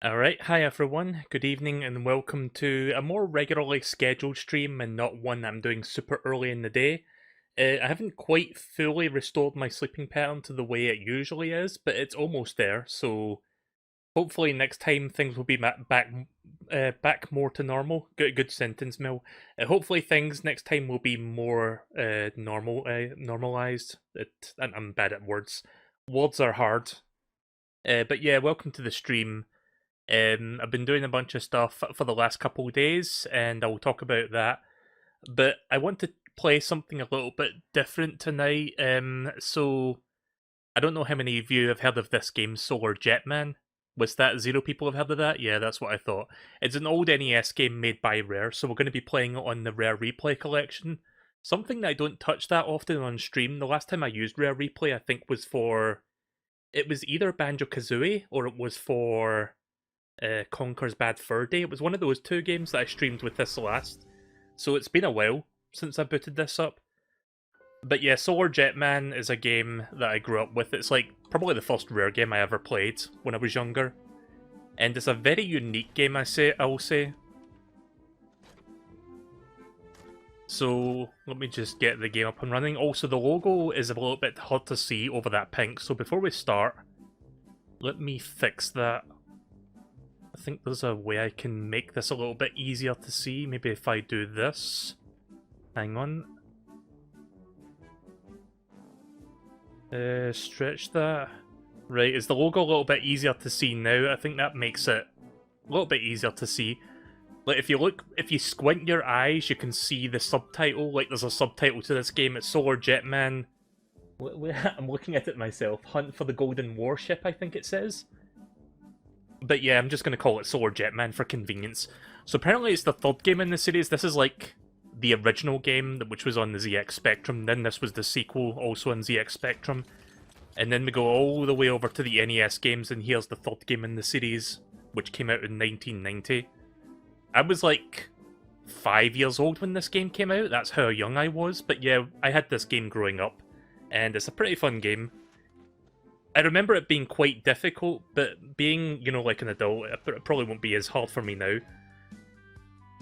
Alright, hi everyone, good evening and welcome to a more regularly scheduled stream and not one I'm doing super early in the day. I haven't quite fully restored my sleeping pattern to the way it usually is, but it's almost there, so hopefully next time things will be back more to normal. Good sentence, Mill. Hopefully things next time will be more normalized. I'm bad at words. Words are hard. But yeah, welcome to the stream. I've been doing a bunch of stuff for the last couple of days, and I'll talk about that. But I want to play something a little bit different tonight. So I don't know how many of you have heard of this game, Solar Jetman. Was that zero people have heard of that? Yeah, that's what I thought. It's an old NES game made by Rare, so we're going to be playing it on the Rare Replay collection. Something that I don't touch that often on stream. The last time I used Rare Replay, I think, was for. It was either Banjo Kazooie or it was for Conker's Bad Fur Day. It was one of those two games that I streamed with this last. So it's been a while since I booted this up. But yeah, Solar Jetman is a game that I grew up with. It's like probably the first Rare game I ever played when I was younger. And it's a very unique game, I will say. So let me just get the game up and running. Also, the logo is a little bit hard to see over that pink. So before we start, let me fix that. I think there's a way I can make this a little bit easier to see. Maybe if I do this. Hang on. Stretch that. Right, is the logo a little bit easier to see now? I think that makes it a little bit easier to see. Like, if you squint your eyes, you can see the subtitle. Like, there's a subtitle to this game. It's Solar Jetman. I'm looking at it myself. Hunt for the Golden Warship, I think it says. But yeah, I'm just going to call it Solar Jetman for convenience. So apparently it's the third game in the series. This is like the original game, which was on the ZX Spectrum. Then this was the sequel, also on ZX Spectrum. And then we go all the way over to the NES games, and here's the third game in the series, which came out in 1990. I was like 5 years old when this game came out. That's how young I was. But yeah, I had this game growing up, and it's a pretty fun game. I remember it being quite difficult, but being, you know, like an adult, it probably won't be as hard for me now.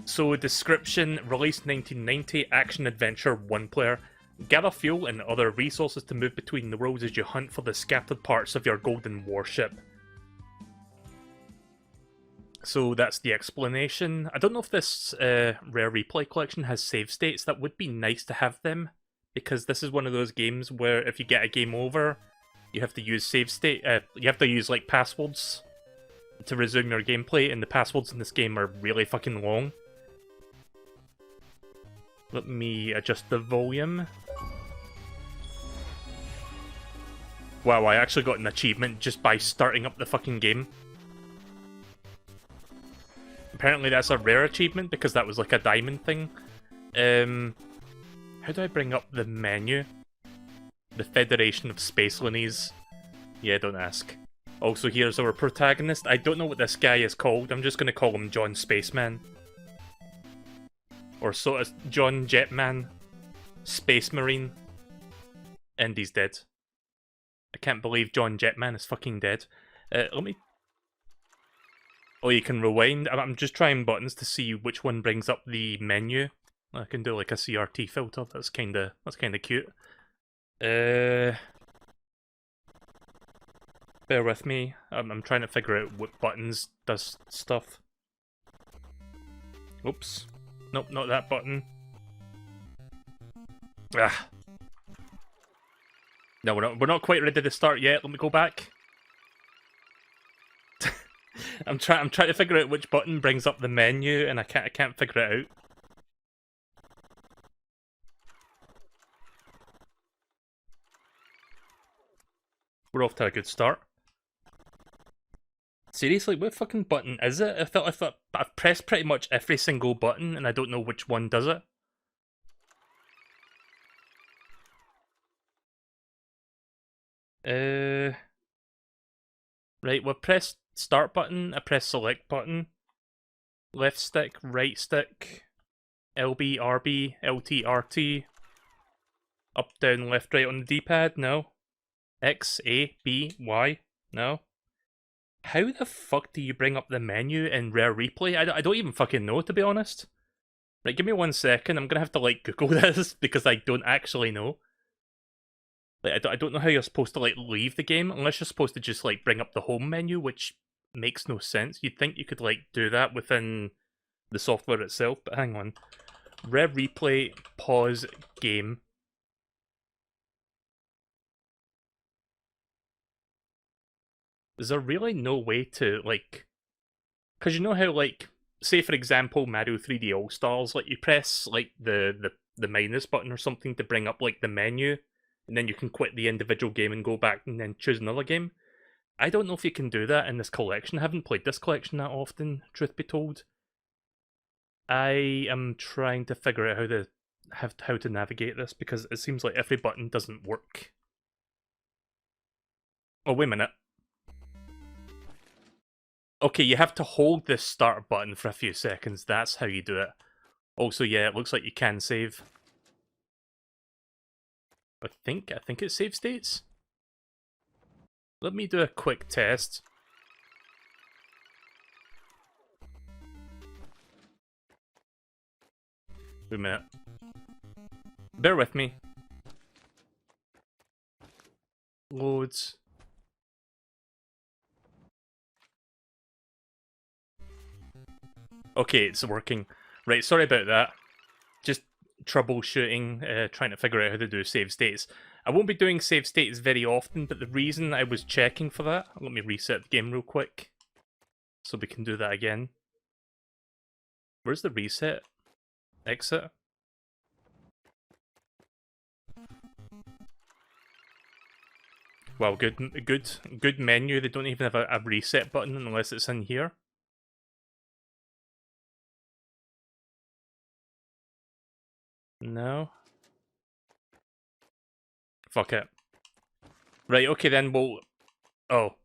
So, description, released 1990, action-adventure, one-player. Gather fuel and other resources to move between the worlds as you hunt for the scattered parts of your golden warship. So that's the explanation. I don't know if this Rare Replay collection has save states. That would be nice to have them, because this is one of those games where if you get a game over, you have to use save state. You have to use like passwords to resume your gameplay, and the passwords in this game are really fucking long. Let me adjust the volume. Wow, I actually got an achievement just by starting up the fucking game. Apparently that's a rare achievement because that was like a diamond thing. How do I bring up the menu? The Federation of Spacelinies. Yeah, don't ask. Also, here's our protagonist. I don't know what this guy is called. I'm just going to call him John Spaceman. Or so as John Jetman. Space Marine. And he's dead. I can't believe John Jetman is fucking dead. Let me... Oh, you can rewind. I'm just trying buttons to see which one brings up the menu. I can do like a CRT filter. That's kinda cute. Bear with me. I'm trying to figure out what buttons does stuff. Oops. Nope, not that button. Ah. No, we're not quite ready to start yet. Let me go back. I'm trying to figure out which button brings up the menu, and I can't figure it out. We're off to a good start. Seriously, what fucking button is it? I thought I've pressed pretty much every single button, and I don't know which one does it. Right, well, press start button, I press select button. Left stick, right stick, LB, RB, LT, RT. Up, down, left, right on the D-pad, no. X, A, B, Y, no. How the fuck do you bring up the menu in Rare Replay? I don't even fucking know, to be honest. Right, give me 1 second. I'm gonna have to, like, Google this, because I don't actually know. Like, I don't know how you're supposed to, like, leave the game, unless you're supposed to just, like, bring up the home menu, which makes no sense. You'd think you could, like, do that within the software itself, but hang on. Rare Replay, pause, game. Is there really no way to, like... Because you know how, like, say for example, Mario 3D All-Stars, like, you press, like, the minus button or something to bring up, like, the menu, and then you can quit the individual game and go back and then choose another game. I don't know if you can do that in this collection. I haven't played this collection that often, truth be told. I am trying to figure out how to navigate this, because it seems like every button doesn't work. Oh, wait a minute. Okay, you have to hold the start button for a few seconds. That's how you do it. Also, yeah, it looks like you can save. I think it save states. Let me do a quick test. Wait a minute. Bear with me. Loads. Okay, it's working. Right, sorry about that. Just troubleshooting, trying to figure out how to do save states. I won't be doing save states very often, but the reason I was checking for that... Let me reset the game real quick, so we can do that again. Where's the reset? Exit? Well, good menu. They don't even have a reset button unless it's in here. No. Fuck it. Right, okay then, well... Oh.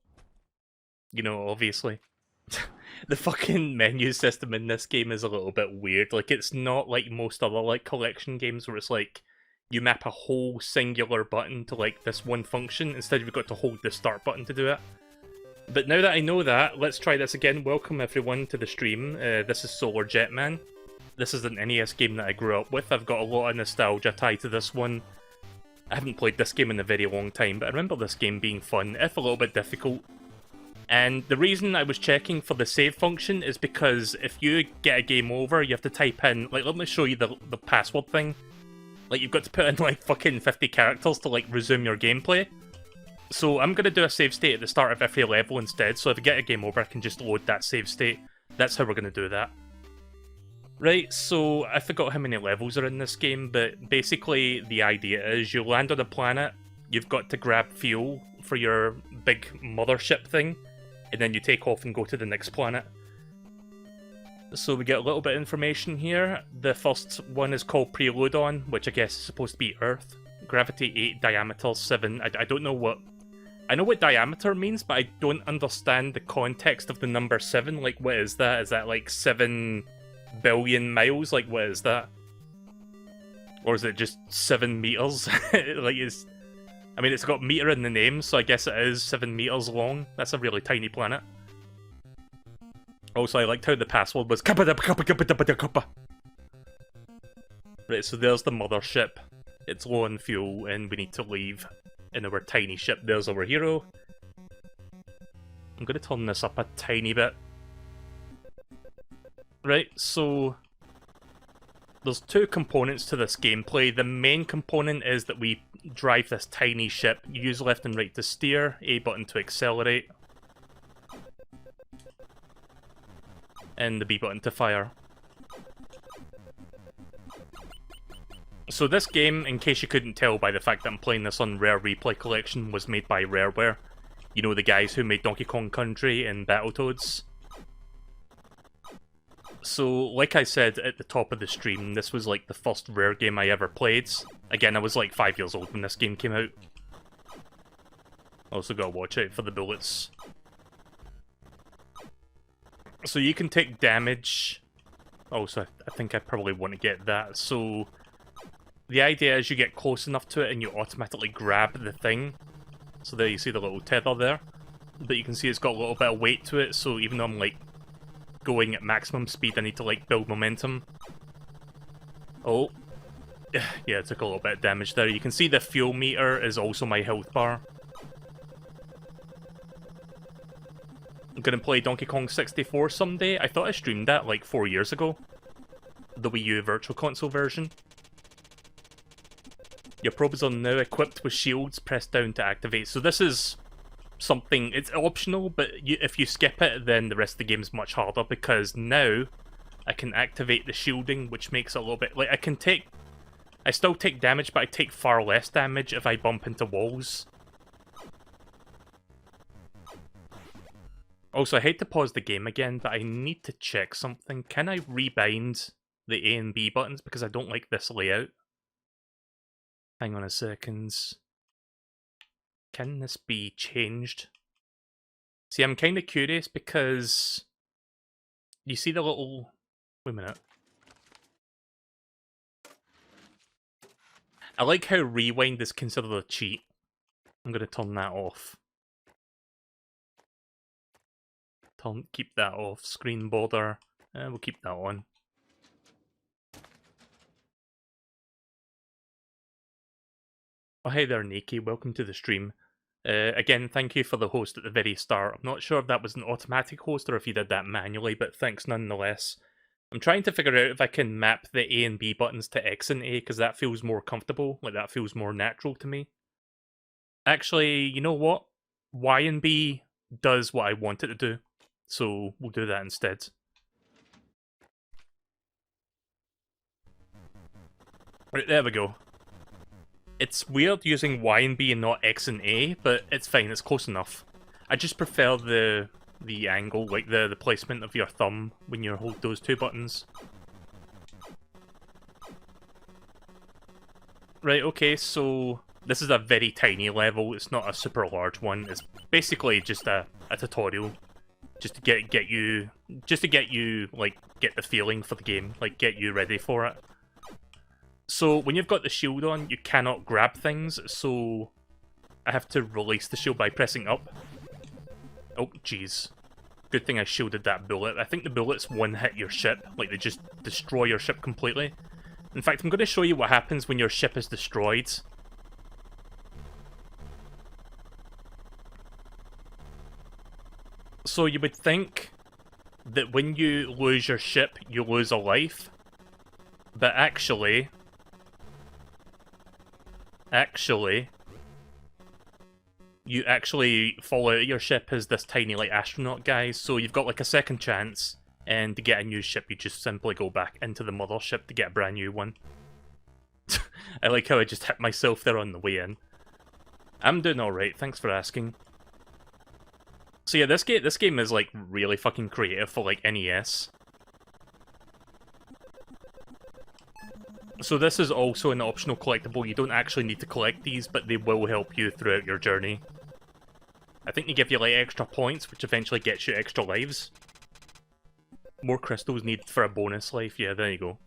You know, obviously. The fucking menu system in this game is a little bit weird. Like, it's not like most other, like, collection games where it's like, you map a whole singular button to, like, this one function. Instead, you've got to hold the start button to do it. But now that I know that, let's try this again. Welcome everyone to the stream. This is Solar Jetman. This is an NES game that I grew up with. I've got a lot of nostalgia tied to this one. I haven't played this game in a very long time, but I remember this game being fun, if a little bit difficult. And the reason I was checking for the save function is because if you get a game over, you have to type in... Like, let me show you the password thing. Like, you've got to put in, like, fucking 50 characters to, like, resume your gameplay. So I'm going to do a save state at the start of every level instead, so if I get a game over, I can just load that save state. That's how we're going to do that. Right, so I forgot how many levels are in this game, but basically the idea is you land on a planet, you've got to grab fuel for your big mothership thing, and then you take off and go to the next planet. So we get a little bit of information here. The first one is called Prelude On, which I guess is supposed to be Earth. Gravity 8, diameter 7. I don't know what... I know what diameter means, but I don't understand the context of the number 7. Like, what is that? Is that like 7 billion miles? Like, what is that? Or is it just 7 meters? Like, it's... I mean, it's got meter in the name, so I guess it is 7 meters long. That's a really tiny planet. Also, I liked how the password was kappa. Right, so there's the mothership. It's low on fuel, and we need to leave in our tiny ship. There's our hero. I'm going to turn this up a tiny bit. Right, so... There's two components to this gameplay. The main component is that we drive this tiny ship. You use left and right to steer, A button to accelerate, and the B button to fire. So this game, in case you couldn't tell by the fact that I'm playing this on Rare Replay Collection, was made by Rareware. You know, the guys who made Donkey Kong Country and Battletoads. So, like I said at the top of the stream, this was like the first Rare game I ever played. Again, I was like 5 years old when this game came out. Also gotta watch out for the bullets. So you can take damage. Also, I think I probably want to get that. So the idea is you get close enough to it and you automatically grab the thing. So there you see the little tether there. but you can see it's got a little bit of weight to it, so even though I'm, like, going at maximum speed, I need to, like, build momentum. Oh. Yeah, it took a little bit of damage there. You can see the fuel meter is also my health bar. I'm gonna play Donkey Kong 64 someday. I thought I streamed that, like, 4 years ago. The Wii U Virtual Console version. Your probes are now equipped with shields. Press down to activate. So this is something, it's optional, but if you skip it, then the rest of the game is much harder, because now I can activate the shielding, which makes it a little bit, like, I still take damage, but I take far less damage if I bump into walls. Also, I hate to pause the game again, but I need to check something. Can I rebind the A and B buttons, because I don't like this layout? Hang on a second. Can this be changed? See, I'm kind of curious because you see the little... Wait a minute. I like how rewind is considered a cheat. I'm going to turn that off. Keep that off. Screen border. We'll keep that on. Oh, hey there, Nikki. Welcome to the stream. Again, thank you for the host at the very start. I'm not sure if that was an automatic host or if you did that manually, but thanks nonetheless. I'm trying to figure out if I can map the A and B buttons to X and A, because that feels more comfortable. Like, that feels more natural to me. Actually, you know what? Y and B does what I want it to do, so we'll do that instead. Right, there we go. It's weird using Y and B and not X and A, but it's fine, it's close enough. I just prefer the angle, like the placement of your thumb when you hold those two buttons. Right, okay, so this is a very tiny level, it's not a super large one, it's basically just a tutorial. Just to get you, like, get the feeling for the game, like, get you ready for it. So, when you've got the shield on, you cannot grab things, so I have to release the shield by pressing up. Oh, jeez. Good thing I shielded that bullet. I think the bullets one-hit your ship, like they just destroy your ship completely. In fact, I'm going to show you what happens when your ship is destroyed. So you would think that when you lose your ship, you lose a life, but actually, you actually fall out of your ship as this tiny, like, astronaut guy, so you've got, like, a second chance, and to get a new ship, you just simply go back into the mothership to get a brand new one. I like how I just hit myself there on the way in. I'm doing alright, thanks for asking. So yeah, this game is, like, really fucking creative for, like, NES. So this is also an optional collectible. You don't actually need to collect these, but they will help you throughout your journey. I think they give you, like, extra points, which eventually gets you extra lives. More crystals needed for a bonus life. Yeah, there you go.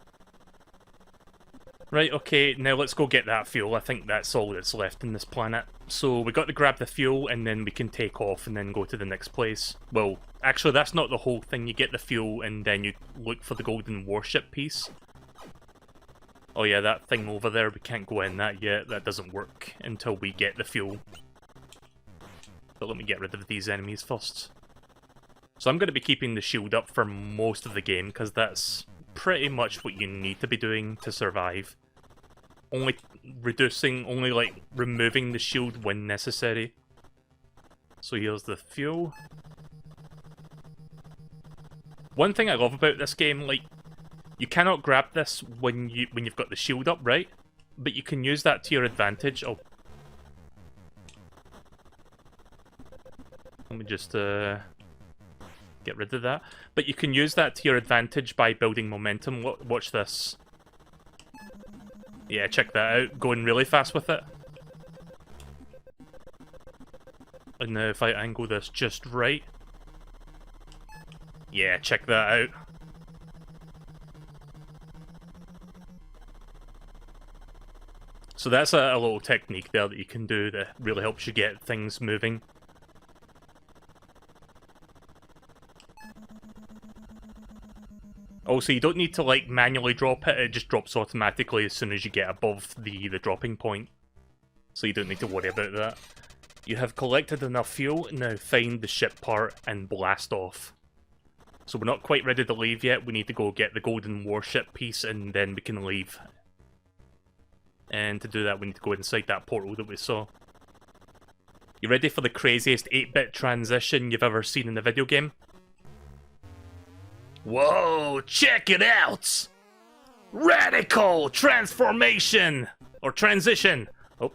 Right, okay, now let's go get that fuel. I think that's all that's left in this planet. So we got to grab the fuel, and then we can take off and then go to the next place. Well, actually, that's not the whole thing. You get the fuel, and then you look for the golden warship piece. Oh yeah, that thing over there, we can't go in that yet. That doesn't work until we get the fuel. But let me get rid of these enemies first. So I'm going to be keeping the shield up for most of the game, because that's pretty much what you need to be doing to survive. Only removing the shield when necessary. So here's the fuel. One thing I love about this game, like, you cannot grab this when you've got the shield up, right? But you can use that to your advantage. Oh. Let me just get rid of that. But you can use that to your advantage by building momentum. Watch this. Yeah, check that out. Going really fast with it. And now if I angle this just right. Yeah, check that out. So that's a little technique there that you can do that really helps you get things moving. Also, you don't need to, like, manually drop it. It just drops automatically as soon as you get above the dropping point. So you don't need to worry about that. You have collected enough fuel. Now find the ship part and blast off. So we're not quite ready to leave yet. We need to go get the golden warship piece and then we can leave. And to do that, we need to go inside that portal that we saw. You ready for the craziest 8-bit transition you've ever seen in a video game? Whoa, check it out! Radical transformation! Or transition! Oh.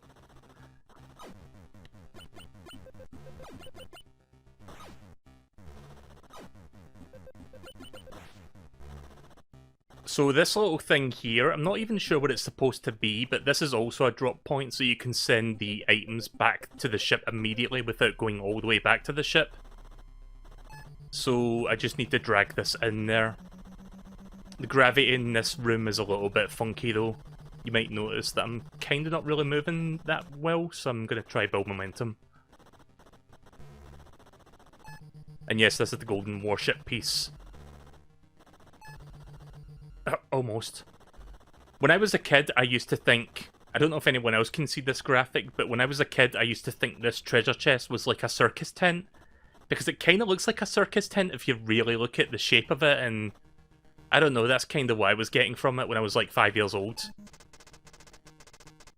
So this little thing here, I'm not even sure what it's supposed to be, but this is also a drop point, so you can send the items back to the ship immediately without going all the way back to the ship. So I just need to drag this in there. The gravity in this room is a little bit funky though. You might notice that I'm kind of not really moving that well, so I'm going to try build momentum. And yes, this is the golden warship piece. Almost. When I was a kid, I used to think... I don't know if anyone else can see this graphic, but when I was a kid, I used to think this treasure chest was like a circus tent. Because it kind of looks like a circus tent if you really look at the shape of it, and... I don't know, that's kind of what I was getting from it when I was like 5 years old.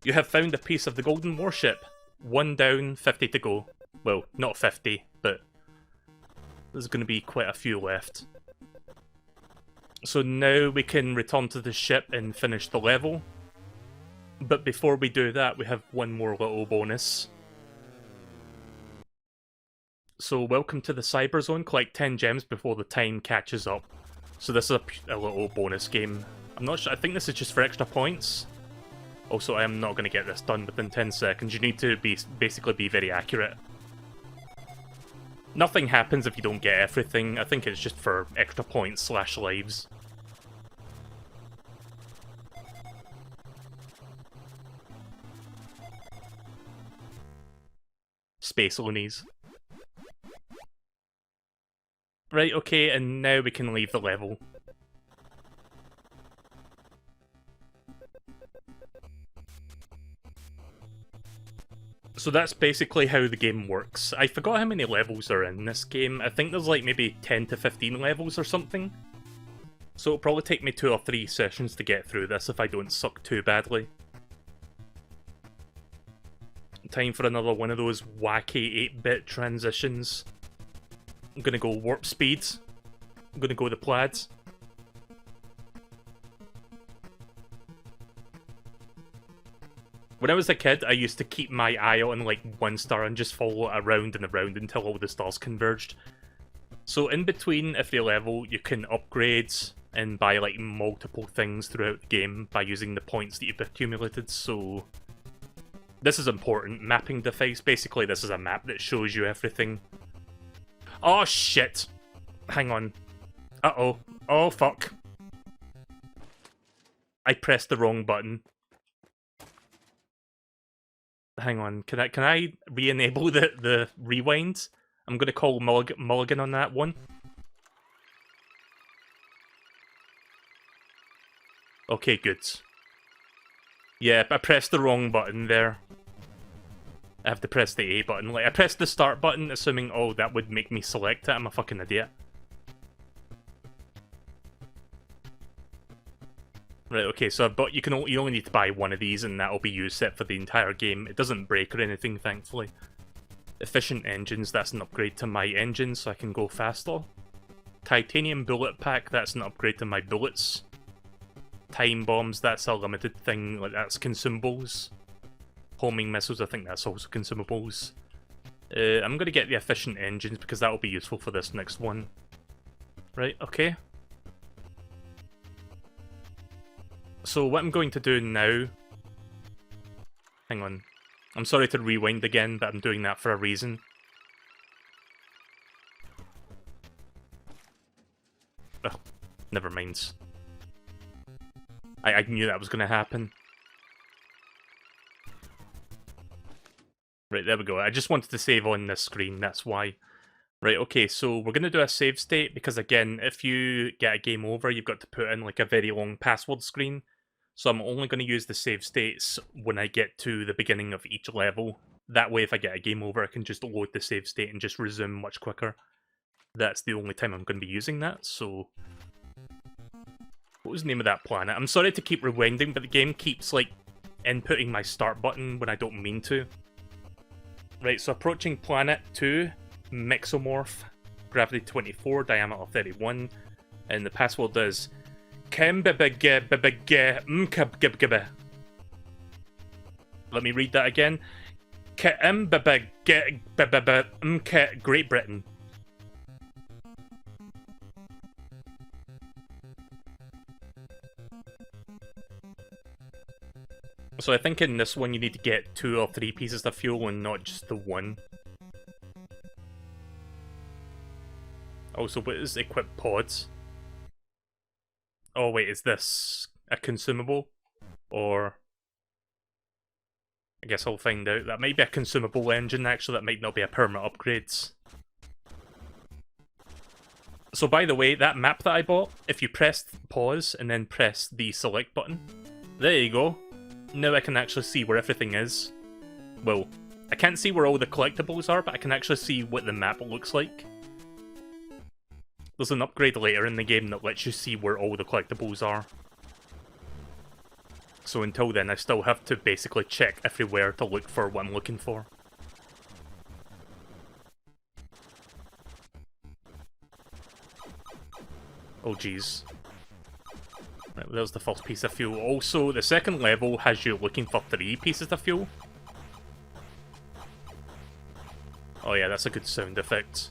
You have found a piece of the golden warship. 1 down, 50 to go. Well, not 50, but... there's going to be quite a few left. So now we can return to the ship and finish the level. But before we do that, we have one more little bonus. So welcome to the Cyber Zone. Collect 10 gems before the time catches up. So this is a little bonus game. I'm not sure, I think this is just for extra points. Also, I am not going to get this done within 10 seconds. You need to basically be very accurate. Nothing happens if you don't get everything. I think it's just for extra points / lives. Space loonies. Right, okay, and now we can leave the level. So that's basically how the game works. I forgot how many levels are in this game. I think there's like maybe 10 to 15 levels or something. So it'll probably take me 2 or 3 sessions to get through this if I don't suck too badly. Time for another one of those wacky 8-bit transitions. I'm gonna go warp speed. I'm gonna go the plaids. When I was a kid, I used to keep my eye on like 1 star and just follow it around and around until all the stars converged. So in between every level, you can upgrade and buy like multiple things throughout the game by using the points that you've accumulated, so... this is important. Mapping device. Basically, this is a map that shows you everything. Oh shit! Hang on. Uh-oh. Oh fuck. I pressed the wrong button. Hang on, can I re-enable the rewind? I'm gonna call Mulligan on that one. Okay, good. Yeah, I pressed the wrong button there. I have to press the A button. Like, I pressed the start button, assuming, oh, that would make me select it. I'm a fucking idiot. Right, okay, so you only need to buy one of these and that'll be you set for the entire game. It doesn't break or anything, thankfully. Efficient engines, that's an upgrade to my engine so I can go faster. Titanium bullet pack, that's an upgrade to my bullets. Time bombs, that's a limited thing, like that's consumables. Homing missiles, I think that's also consumables. I'm gonna get the efficient engines because that'll be useful for this next one. Right, okay. So what I'm going to do now... hang on. I'm sorry to rewind again, but I'm doing that for a reason. Ugh, never mind. I knew that was going to happen. Right, there we go. I just wanted to save on this screen, that's why. Right, okay, so we're going to do a save state because, again, if you get a game over, you've got to put in like a very long password screen. So I'm only going to use the save states when I get to the beginning of each level. That way, if I get a game over, I can just load the save state and just resume much quicker. That's the only time I'm going to be using that, so... What was the name of that planet? I'm sorry to keep rewinding, but the game keeps, like, inputting my start button when I don't mean to. Right, so approaching planet 2, Mexomorph, gravity 24, diameter 31, and the password is Let me read that again. Great Britain. So I think in this one you need to get 2 or 3 pieces of fuel and not just the one. Also, what is equip pods? Oh wait, is this a consumable? Or... I guess I'll find out. That might be a consumable engine, actually. That might not be a permanent upgrades. So by the way, that map that I bought, if you press pause and then press the select button, there you go. Now I can actually see where everything is. Well, I can't see where all the collectibles are, but I can actually see what the map looks like. There's an upgrade later in the game that lets you see where all the collectibles are. So until then, I still have to basically check everywhere to look for what I'm looking for. Oh jeez. Right, there's the first piece of fuel. Also, the second level has you looking for 3 pieces of fuel. Oh yeah, that's a good sound effect.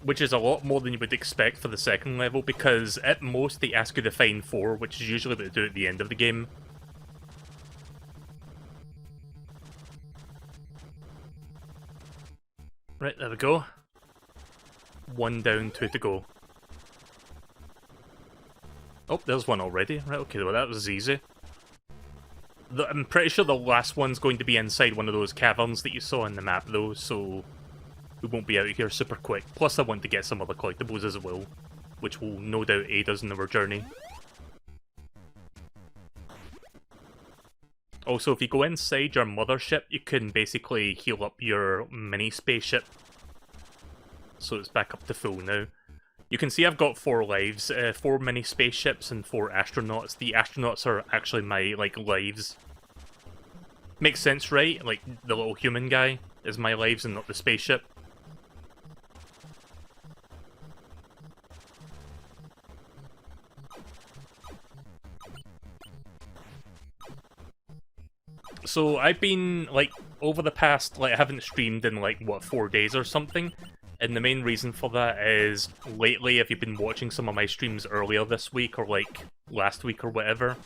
Which is a lot more than you would expect for the second level, because at most they ask you to find 4, which is usually what they do at the end of the game. Right, there we go. 1 down, 2 to go. Oh, there's one already. Right, okay, well that was easy. I'm pretty sure the last one's going to be inside one of those caverns that you saw in the map though, so... we won't be out here super quick. Plus I want to get some other collectibles as well, which will no doubt aid us in our journey. Also, if you go inside your mothership, you can basically heal up your mini spaceship. So it's back up to full now. You can see I've got 4 lives, 4 mini spaceships and 4 astronauts. The astronauts are actually my, like, lives. Makes sense, right? Like, the little human guy is my lives and not the spaceship. So I've been, like, over the past, like, I haven't streamed in, like, what, 4 days or something? And the main reason for that is, lately, if you've been watching some of my streams earlier this week, or, like, last week or whatever,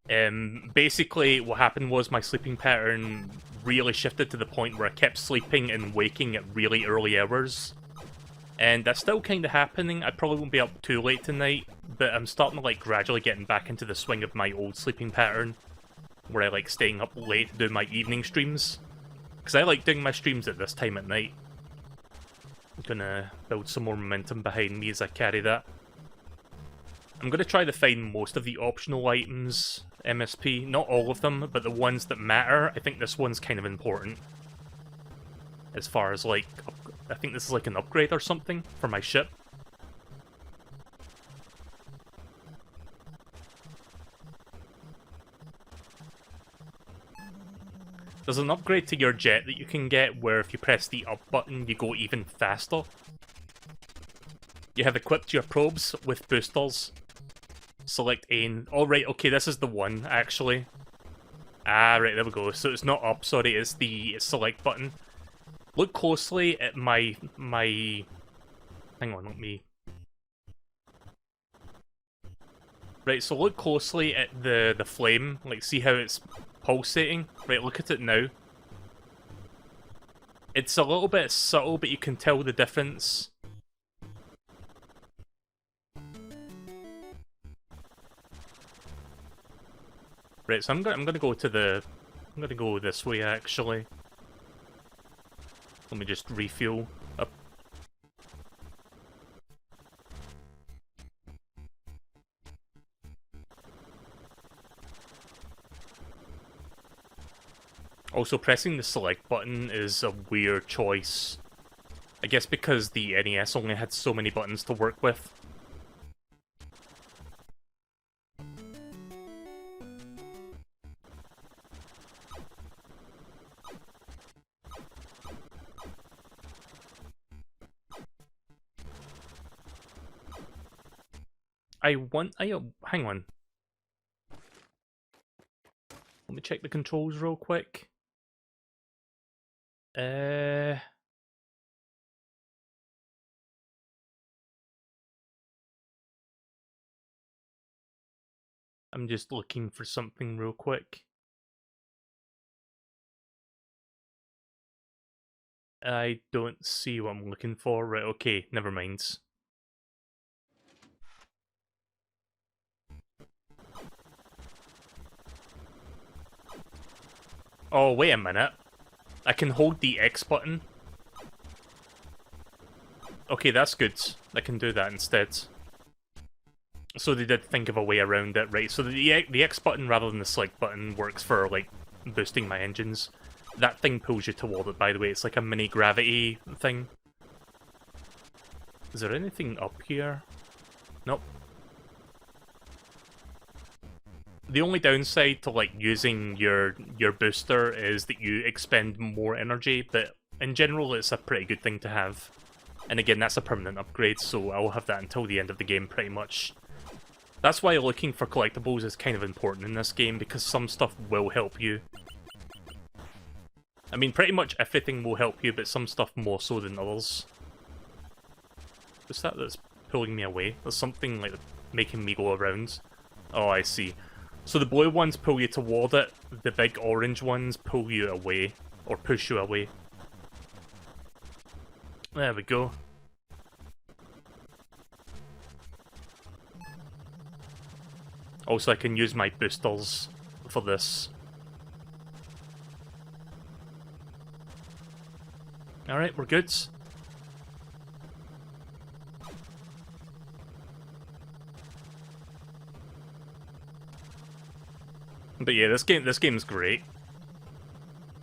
basically what happened was my sleeping pattern really shifted to the point where I kept sleeping and waking at really early hours. And that's still kind of happening. I probably won't be up too late tonight, but I'm starting to, like, gradually getting back into the swing of my old sleeping pattern, where I like staying up late to do my evening streams. Because I like doing my streams at this time at night. I'm gonna build some more momentum behind me as I carry that. I'm gonna try to find most of the optional items, MSP. Not all of them, but the ones that matter. I think this one's kind of important. As far as like, I think this is like an upgrade or something for my ship. There's an upgrade to your jet that you can get where if you press the up button, you go even faster. You have equipped your probes with boosters. Select aim. Oh, right, okay, this is the one, actually. Ah, right, there we go. So it's not up, sorry, it's the select button. Look closely at my... Hang on, let me... Right, so look closely at the flame, like see how it's pulsating? Right, look at it now. It's a little bit subtle, but you can tell the difference. Right, so I'm gonna go to the... I'm gonna go this way, actually. Let me just refuel up. Also, pressing the select button is a weird choice. I guess because the NES only had so many buttons to work with. Hang on. Let me check the controls real quick. I'm just looking for something real quick. I don't see what I'm looking for. Right, okay, never mind. Oh, wait a minute. I can hold the X button. Okay, that's good. I can do that instead. So they did think of a way around it, right? So the X button rather than the select button works for, like, boosting my engines. That thing pulls you toward it, by the way. It's like a mini gravity thing. Is there anything up here? Nope. The only downside to, like, using your booster is that you expend more energy, but in general it's a pretty good thing to have. And again, that's a permanent upgrade, so I'll have that until the end of the game, pretty much. That's why looking for collectibles is kind of important in this game, because some stuff will help you. I mean, pretty much everything will help you, but some stuff more so than others. What's that that's pulling me away? There's something, like, making me go around. Oh, I see. So the blue ones pull you toward it, the big orange ones pull you away, or push you away. There we go. Also, I can use my boosters for this. Alright, we're good. But yeah, this game's great.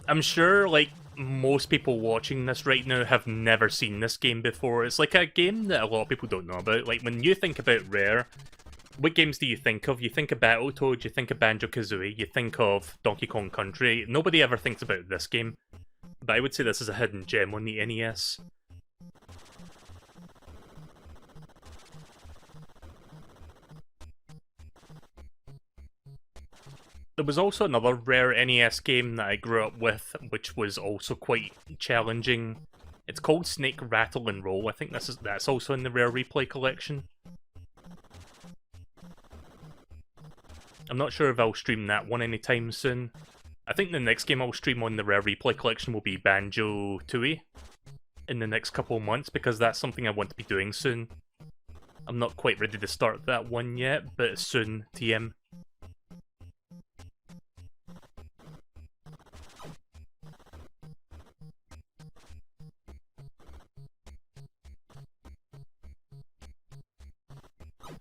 I'm sure, like, most people watching this right now have never seen this game before. It's like a game that a lot of people don't know about. Like, when you think about Rare, what games do you think of? You think of Battletoads, you think of Banjo-Kazooie, you think of Donkey Kong Country. Nobody ever thinks about this game. But I would say this is a hidden gem on the NES. There was also another Rare NES game that I grew up with, which was also quite challenging. It's called Snake Rattle and Roll. I think that's also in the Rare Replay collection. I'm not sure if I'll stream that one anytime soon. I think the next game I'll stream on the Rare Replay collection will be Banjo-Tooie in the next couple of months, because that's something I want to be doing soon. I'm not quite ready to start that one yet, but soon, TM.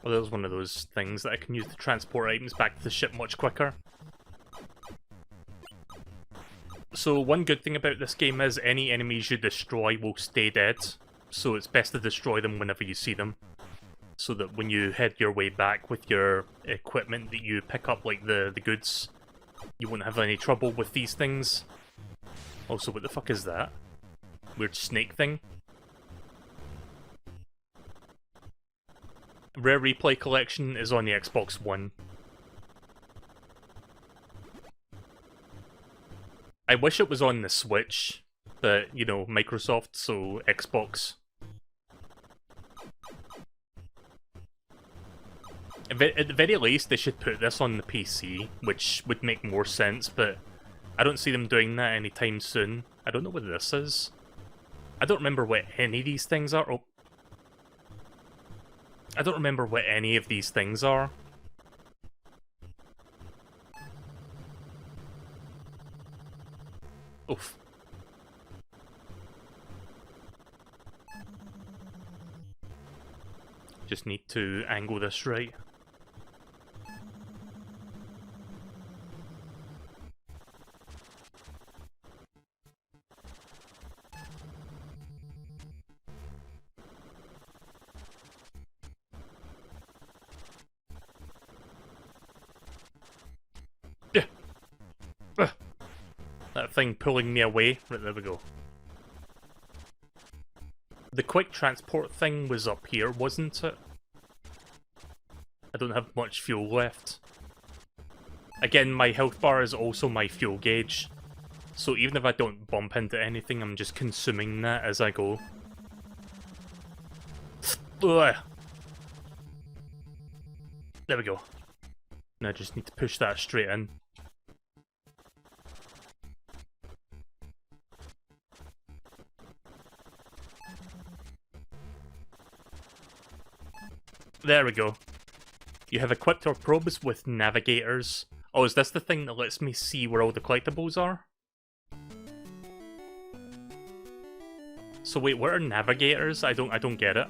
Well, that was one of those things that I can use to transport items back to the ship much quicker. So one good thing about this game is any enemies you destroy will stay dead, so it's best to destroy them whenever you see them. So that when you head your way back with your equipment that you pick up, like the goods, you won't have any trouble with these things. Also, what the fuck is that? Weird snake thing? Rare Replay Collection is on the Xbox One. I wish it was on the Switch, but, you know, Microsoft, so Xbox. At the very least, they should put this on the PC, which would make more sense, but I don't see them doing that anytime soon. I don't know what this is. I don't remember what any of these things are. Oh. I don't remember what any of these things are. Oof. Just need to angle this right. Yeah. That thing pulling me away. Right, there we go. The quick transport thing was up here, wasn't it? I don't have much fuel left. Again, my health bar is also my fuel gauge. So even if I don't bump into anything, I'm just consuming that as I go. Ugh. There we go. Now I just need to push that straight in. There we go. You have equipped your probes with navigators. Oh, is this the thing that lets me see where all the collectibles are? So wait, what are navigators? I don't get it.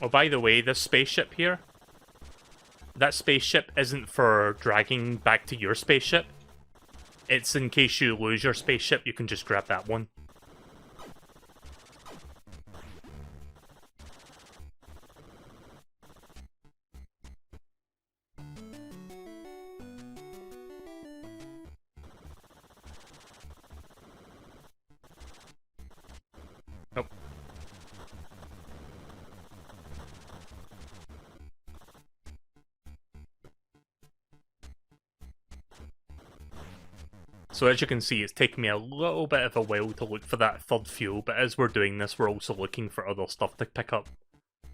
Oh, by the way, this spaceship here, that spaceship isn't for dragging back to your spaceship. It's in case you lose your spaceship, you can just grab that one. Oh. So as you can see, it's taken me a little bit of a while to look for that third fuel, but as we're doing this, we're also looking for other stuff to pick up,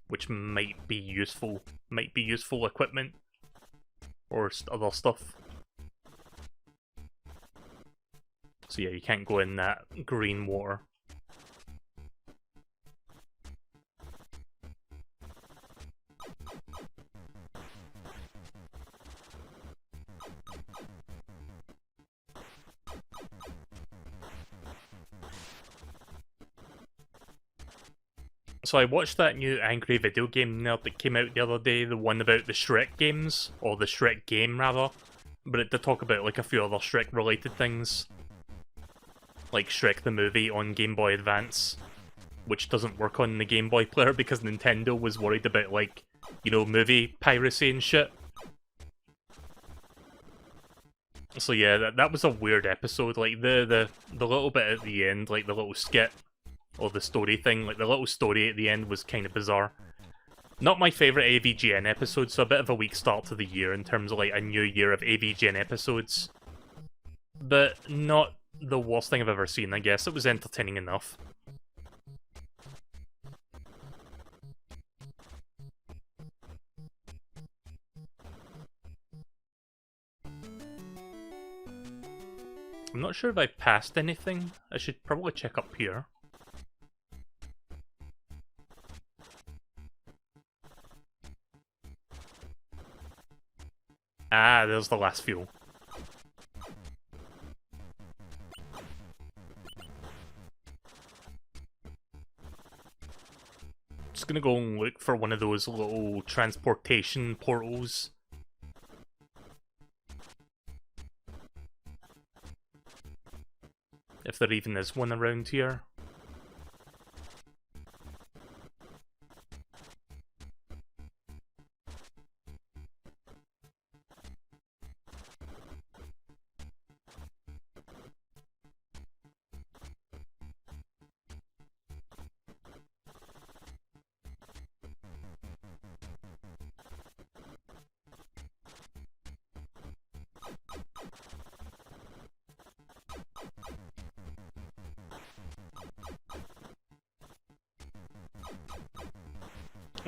which might be useful. Might be useful equipment, or other stuff. So yeah, you can't go in that green water. So I watched that new Angry Video Game Nerd that came out the other day, the one about the Shrek games, or the Shrek game rather, but it did talk about like a few other Shrek related things, like Shrek the movie on Game Boy Advance, which doesn't work on the Game Boy player because Nintendo was worried about like, you know, movie piracy and shit. So yeah, that was a weird episode, like the little bit at the end, like the little skit, or the story thing, like the little story at the end was kind of bizarre. Not my favourite AVGN episode, so a bit of a weak start to the year in terms of like a new year of AVGN episodes. But not the worst thing I've ever seen, I guess. It was entertaining enough. I'm not sure if I passed anything. I should probably check up here. Ah, there's the last fuel. Just gonna go and look for one of those little transportation portals. If there even is one around here.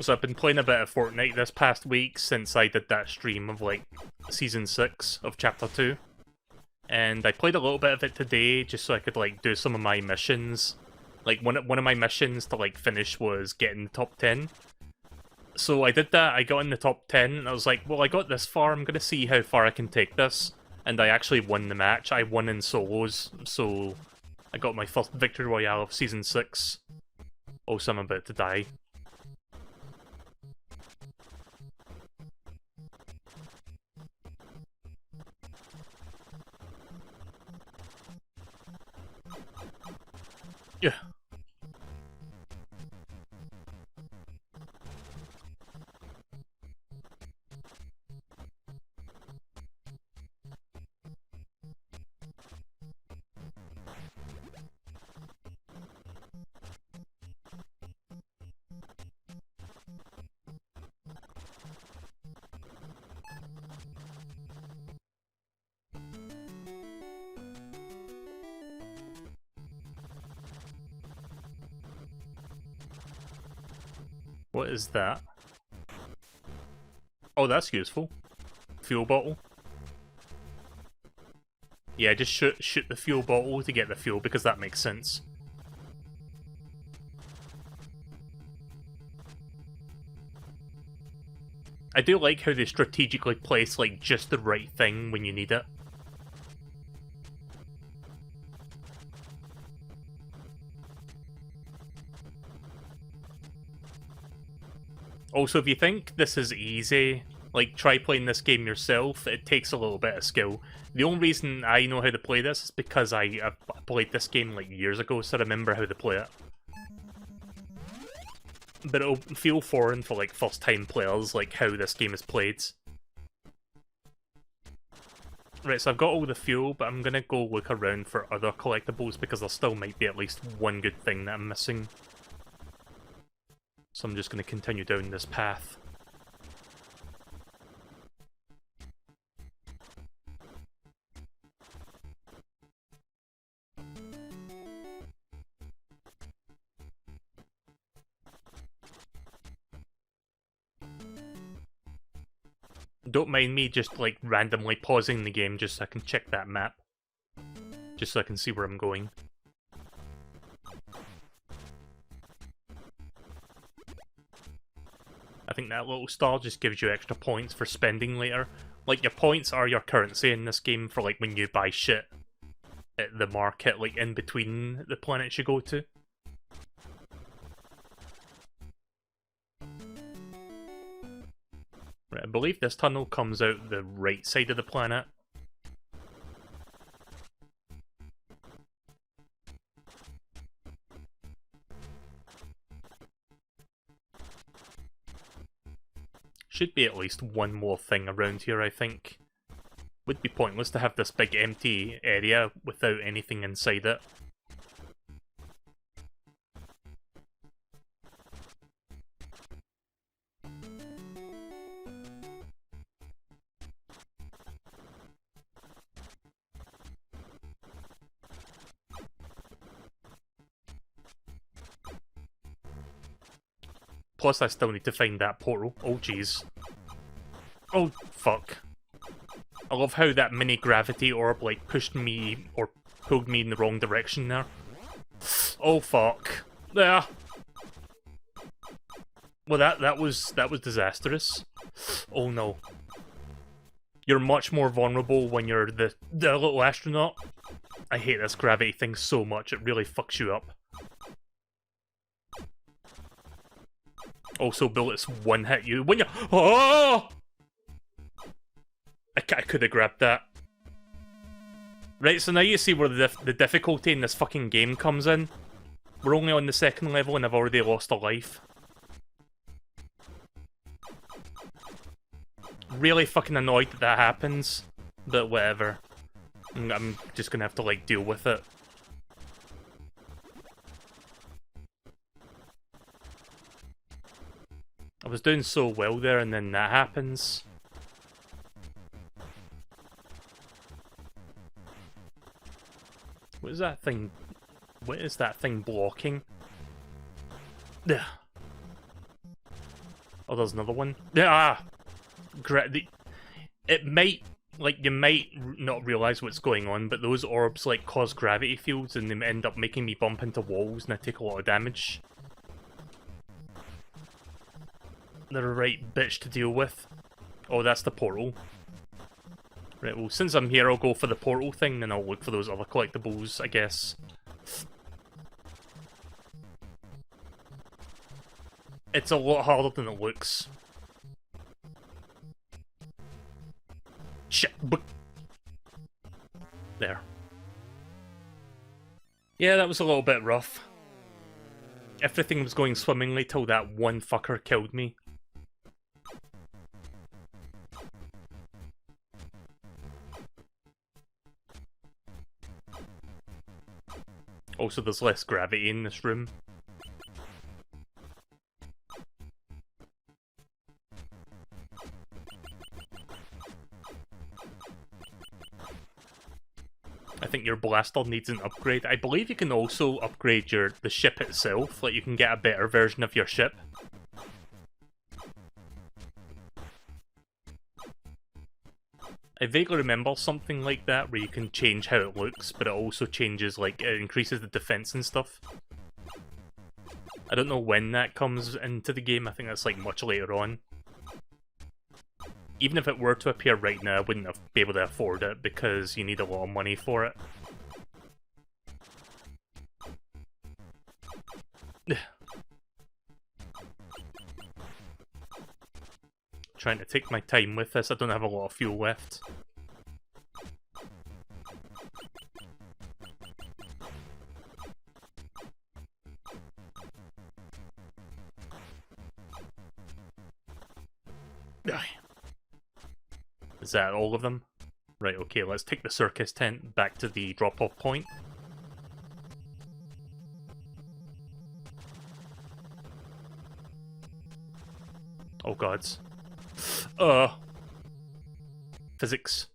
So I've been playing a bit of Fortnite this past week since I did that stream of like Season 6 of Chapter 2. And I played a little bit of it today just so I could like do some of my missions. Like one of my missions to like finish was getting the top 10. So I did that, I got in the top 10, and I was like, well, I got this far, I'm gonna see how far I can take this. and I actually won the match. I won in solos, so I got my first victory royale of Season 6. Also, I'm about to die. Yeah. What is that? Oh, that's useful. Fuel bottle. Yeah, just shoot the fuel bottle to get the fuel, because that makes sense. I do like how they strategically place, like, just the right thing when you need it. Also, if you think this is easy, like, try playing this game yourself. It takes a little bit of skill. The only reason I know how to play this is because I played this game, like, years ago, so I remember how to play it. But it'll feel foreign for, like, first-time players, like, how this game is played. Right, so I've got all the fuel, but I'm gonna go look around for other collectibles, because there still might be at least one good thing that I'm missing. So I'm just gonna continue down this path. Don't mind me just, like, randomly pausing the game just so I can check that map. Just so I can see where I'm going. I think that little star just gives you extra points for spending later. Like, your points are your currency in this game for, like, when you buy shit at the market, like, in between the planets you go to. Right, I believe this tunnel comes out the right side of the planet. Should be at least one more thing around here, I think. Would be pointless to have this big empty area without anything inside it. Plus, I still need to find that portal. Oh, jeez. Oh, fuck. I love how that mini-gravity orb, like, pushed me, or pulled me in the wrong direction there. Oh, fuck. Yeah. Well, that was disastrous. Oh, no. You're much more vulnerable when you're the little astronaut. I hate this gravity thing so much, it really fucks you up. Also, bullets one-hit you when you... Oh! I could have grabbed that. Right, so now you see where the difficulty in this fucking game comes in. We're only on the second level and I've already lost a life. Really fucking annoyed that happens, but whatever. I'm just gonna have to, like, deal with it. I was doing so well there, and then that happens. What is that thing? What is that thing blocking? Ugh. Oh, there's another one. Ah! It might, like, you might not realise what's going on, but those orbs, like, cause gravity fields, and they end up making me bump into walls, and I take a lot of damage. They're a right bitch to deal with. Oh, that's the portal. Right, well, since I'm here, I'll go for the portal thing, then I'll look for those other collectibles, I guess. It's a lot harder than it looks. Shit. There. Yeah, that was a little bit rough. Everything was going swimmingly till that one fucker killed me. Also, there's less gravity in this room. I think your blaster needs an upgrade. I believe you can also upgrade the ship itself, like you can get a better version of your ship. I vaguely remember something like that, where you can change how it looks, but it also changes, like, it increases the defense and stuff. I don't know when that comes into the game, I think that's, like, much later on. Even if it were to appear right now, I wouldn't be able to afford it, because you need a lot of money for it. Trying to take my time with this, I don't have a lot of fuel left. Is that all of them? Right, okay, let's take the circus tent back to the drop-off point. Oh gods. Physics.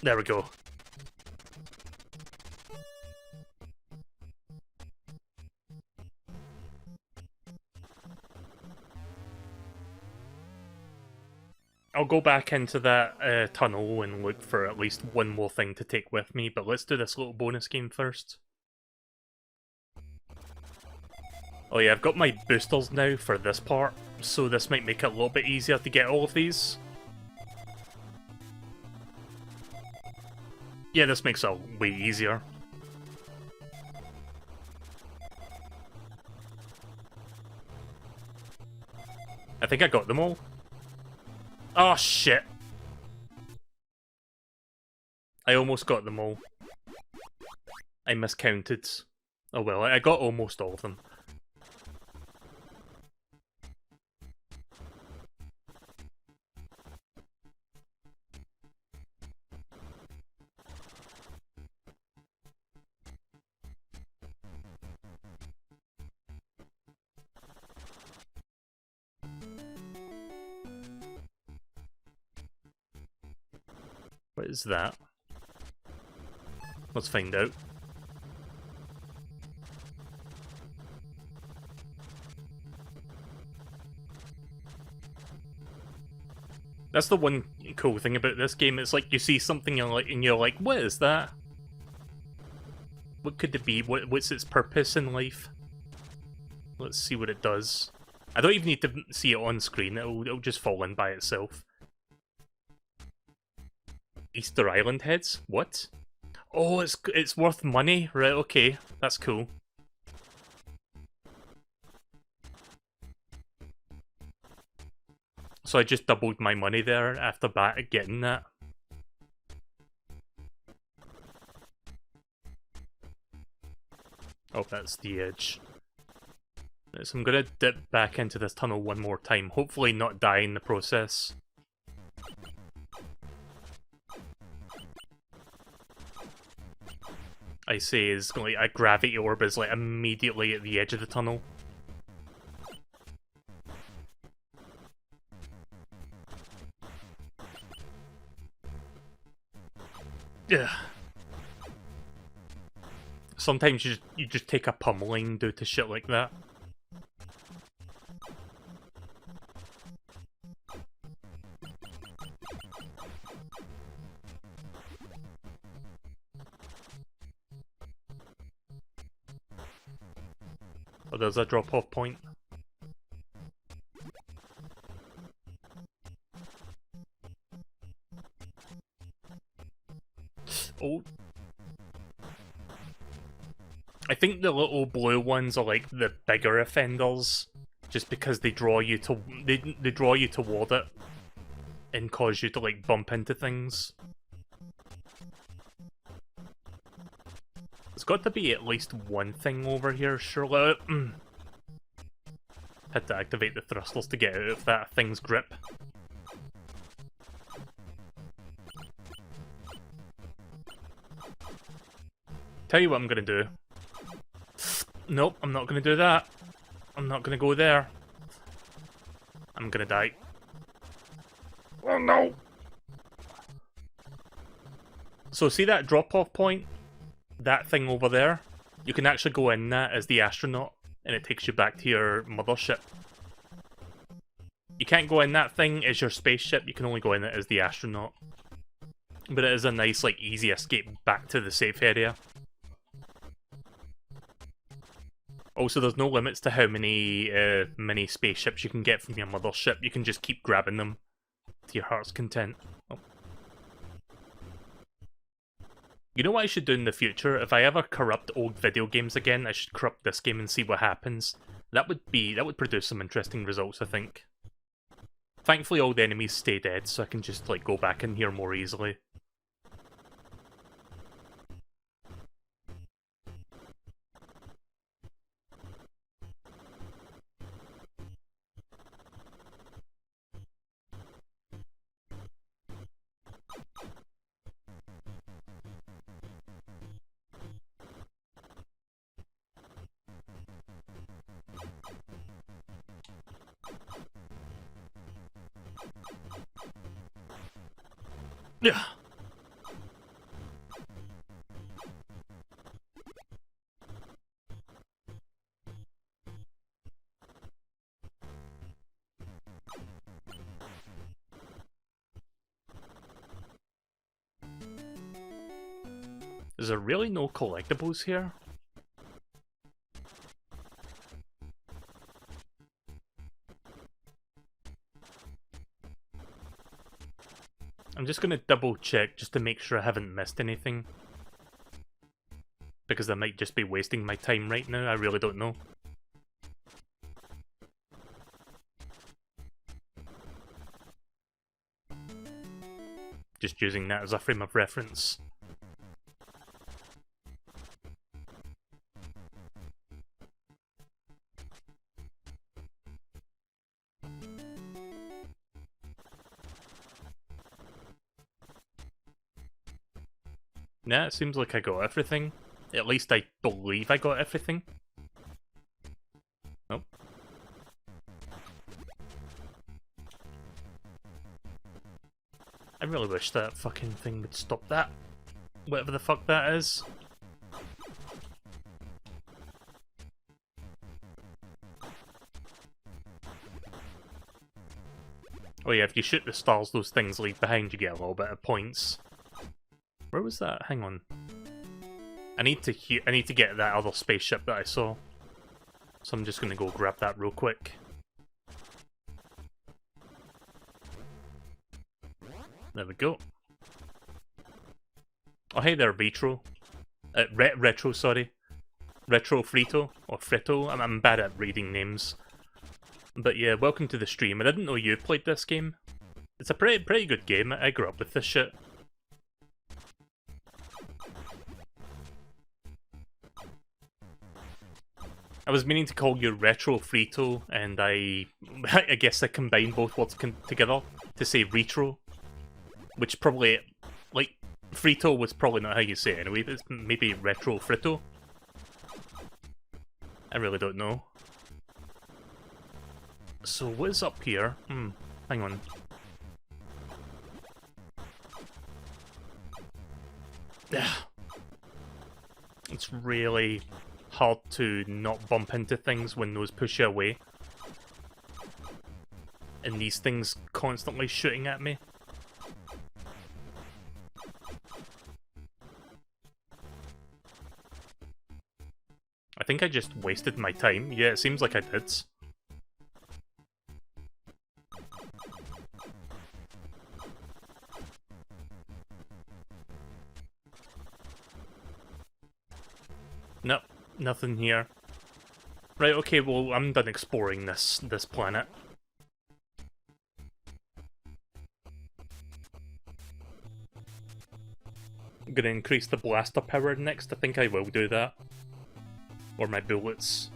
There we go. I'll go back into that tunnel and look for at least one more thing to take with me, but let's do this little bonus game first. Oh yeah, I've got my boosters now for this part, so this might make it a little bit easier to get all of these. Yeah, this makes it way easier. I think I got them all. Oh shit. I almost got them all. I miscounted. Oh well, I got almost all of them. What is that? Let's find out. That's the one cool thing about this game. It's like you see something and you're like, what is that? What could it be? What's its purpose in life? Let's see what it does. I don't even need to see it on screen. It'll just fall in by itself. Easter Island heads? What? Oh, it's worth money? Right, okay. That's cool. So I just doubled my money there after getting that. Oh, that's the edge. So I'm gonna dip back into this tunnel one more time. Hopefully not die in the process. I say is like a gravity orb is like immediately at the edge of the tunnel. Yeah. Sometimes you just take a pummeling due to shit like that. Oh, there's a drop-off point. Oh. I think the little blue ones are like the bigger offenders, just because they draw you to they draw you toward it and cause you to like bump into things. There's got to be at least one thing over here, surely. Had to activate the thrusters to get out of that thing's grip. Tell you what I'm gonna do. Nope, I'm not gonna do that. I'm not gonna go there. I'm gonna die. Oh no! So see that drop-off point? That thing over there? You can actually go in that as the astronaut, and it takes you back to your mothership. You can't go in that thing as your spaceship, you can only go in it as the astronaut. But it is a nice, like, easy escape back to the safe area. Also, there's no limits to how many mini spaceships you can get from your mothership. You can just keep grabbing them to your heart's content. Oh. You know what I should do in the future? If I ever corrupt old video games again, I should corrupt this game and see what happens. That would produce some interesting results, I think. Thankfully, all the enemies stay dead, so I can just like go back in here more easily. Yeah. Is there really no collectibles here? I'm just gonna double check just to make sure I haven't missed anything. Because I might just be wasting my time right now, I really don't know. Just using that as a frame of reference. Yeah, it seems like I got everything. At least I believe I got everything. Nope. I really wish that fucking thing would stop that. Whatever the fuck that is. Oh yeah, if you shoot the stars those things leave behind, you get a little bit of points. Where was that? Hang on. I need to get that other spaceship that I saw. So I'm just gonna go grab that real quick. There we go. Oh hey there, Retro. Retro, sorry. Retro Frito, or Fritto. I'm bad at reading names. But yeah, welcome to the stream. I didn't know you played this game. It's a pretty good game. I grew up with this shit. I was meaning to call you Retro Frito, and I guess I combined both words together to say retro, which probably, like, Frito was probably not how you say it anyway, but it's maybe Retro Frito. I really don't know. So what is up here? Hang on. It's really hard to not bump into things when those push you away. And these things constantly shooting at me. I think think I just wasted my time. Yeah, it seems like I did. Nope, nothing here. Right, okay, well, I'm done exploring this planet. I'm gonna increase the blaster power next. I think I will do that. Or my bullets.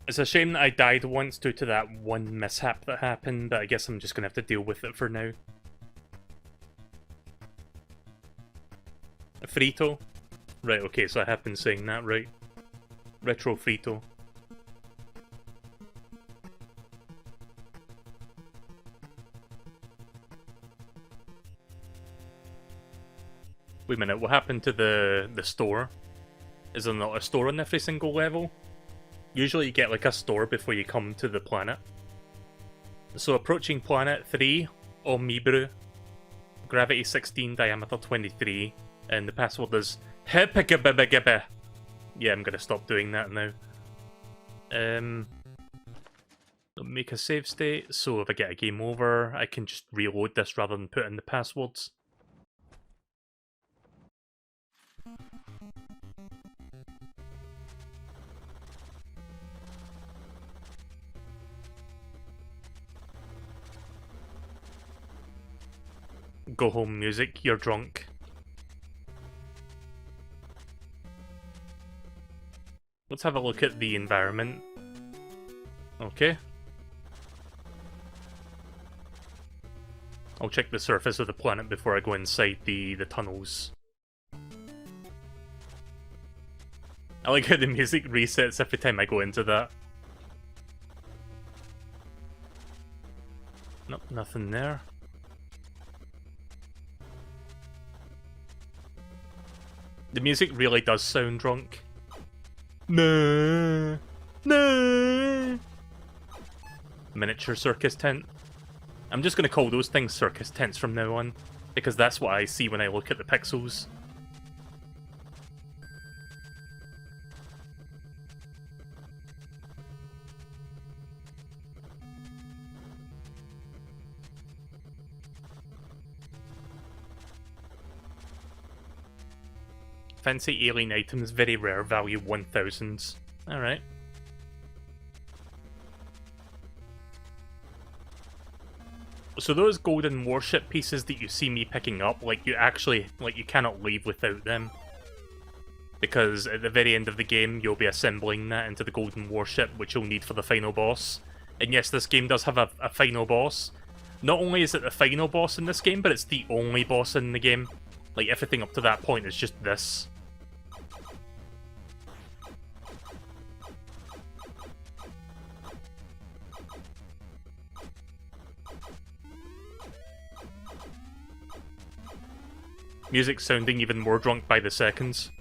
It's a shame that I died once due to that one mishap that happened, but I guess I'm just gonna have to deal with it for now. Frito? Right, okay, so I have been saying that, right? Retro Frito. Wait a minute, what happened to the store? Is there not a store on every single level? Usually you get like a store before you come to the planet. So approaching planet 3, Omibru. Gravity 16, diameter 23. And the password is Hepikababagaba. Yeah, I'm gonna stop doing that now. Make a save state, so if I get a game over, I can just reload this rather than put in the passwords. Go home music, you're drunk. Let's have a look at the environment. Okay. I'll check the surface of the planet before I go inside the tunnels. I like how the music resets every time I go into that. Nope, nothing there. The music really does sound drunk. No, no. Miniature circus tent. I'm just gonna call those things circus tents from now on, because that's what I see when I look at the pixels. Fancy alien items, very rare, value 1000. Alright. So those golden warship pieces that you see me picking up, like you cannot leave without them. Because at the very end of the game, you'll be assembling that into the golden warship, which you'll need for the final boss. And yes, this game does have a final boss. Not only is it the final boss in this game, but it's the only boss in the game. Like, everything up to that point is just this. Music sounding even more drunk by the seconds.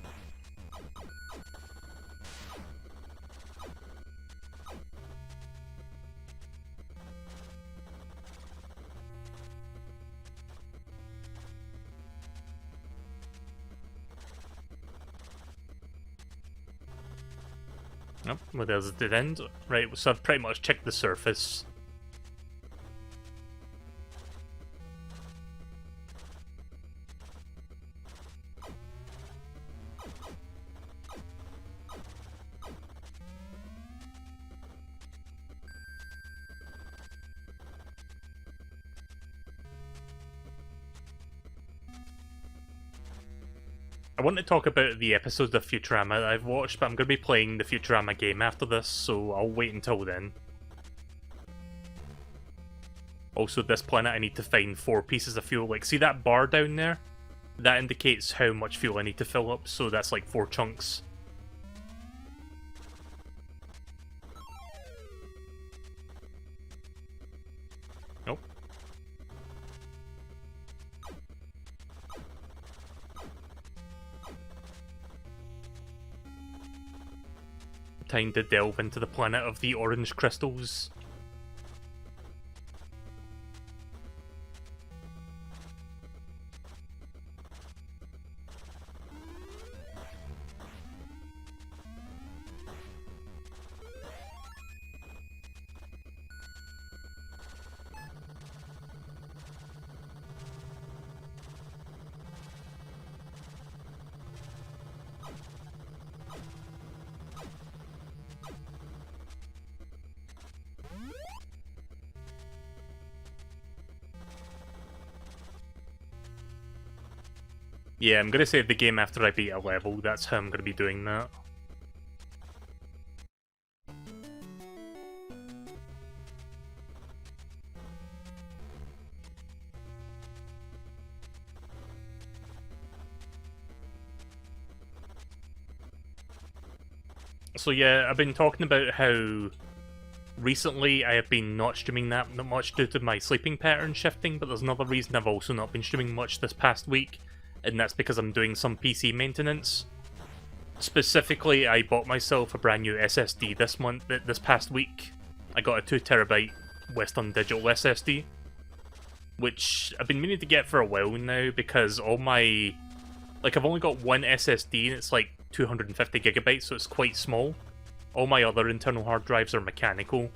Oh, well, there's a dead end. Right, so I've pretty much checked the surface. I want to talk about the episodes of Futurama that I've watched, but I'm going to be playing the Futurama game after this, so I'll wait until then. Also, this planet I need to find 4 pieces of fuel. Like, see that bar down there? That indicates how much fuel I need to fill up, so that's like 4 chunks. Nope. Time to delve into the planet of the orange crystals. Yeah, I'm gonna save the game after I beat a level. That's how I'm gonna be doing that. So yeah, I've been talking about how recently I have been not streaming that much due to my sleeping pattern shifting, but there's another reason I've also not been streaming much this past week, and that's because I'm doing some PC maintenance. Specifically, I bought myself a brand new SSD this past week. I got a 2TB Western Digital SSD, which I've been meaning to get for a while now because all my... Like, I've only got one SSD and it's like 250GB, so it's quite small. All my other internal hard drives are mechanical.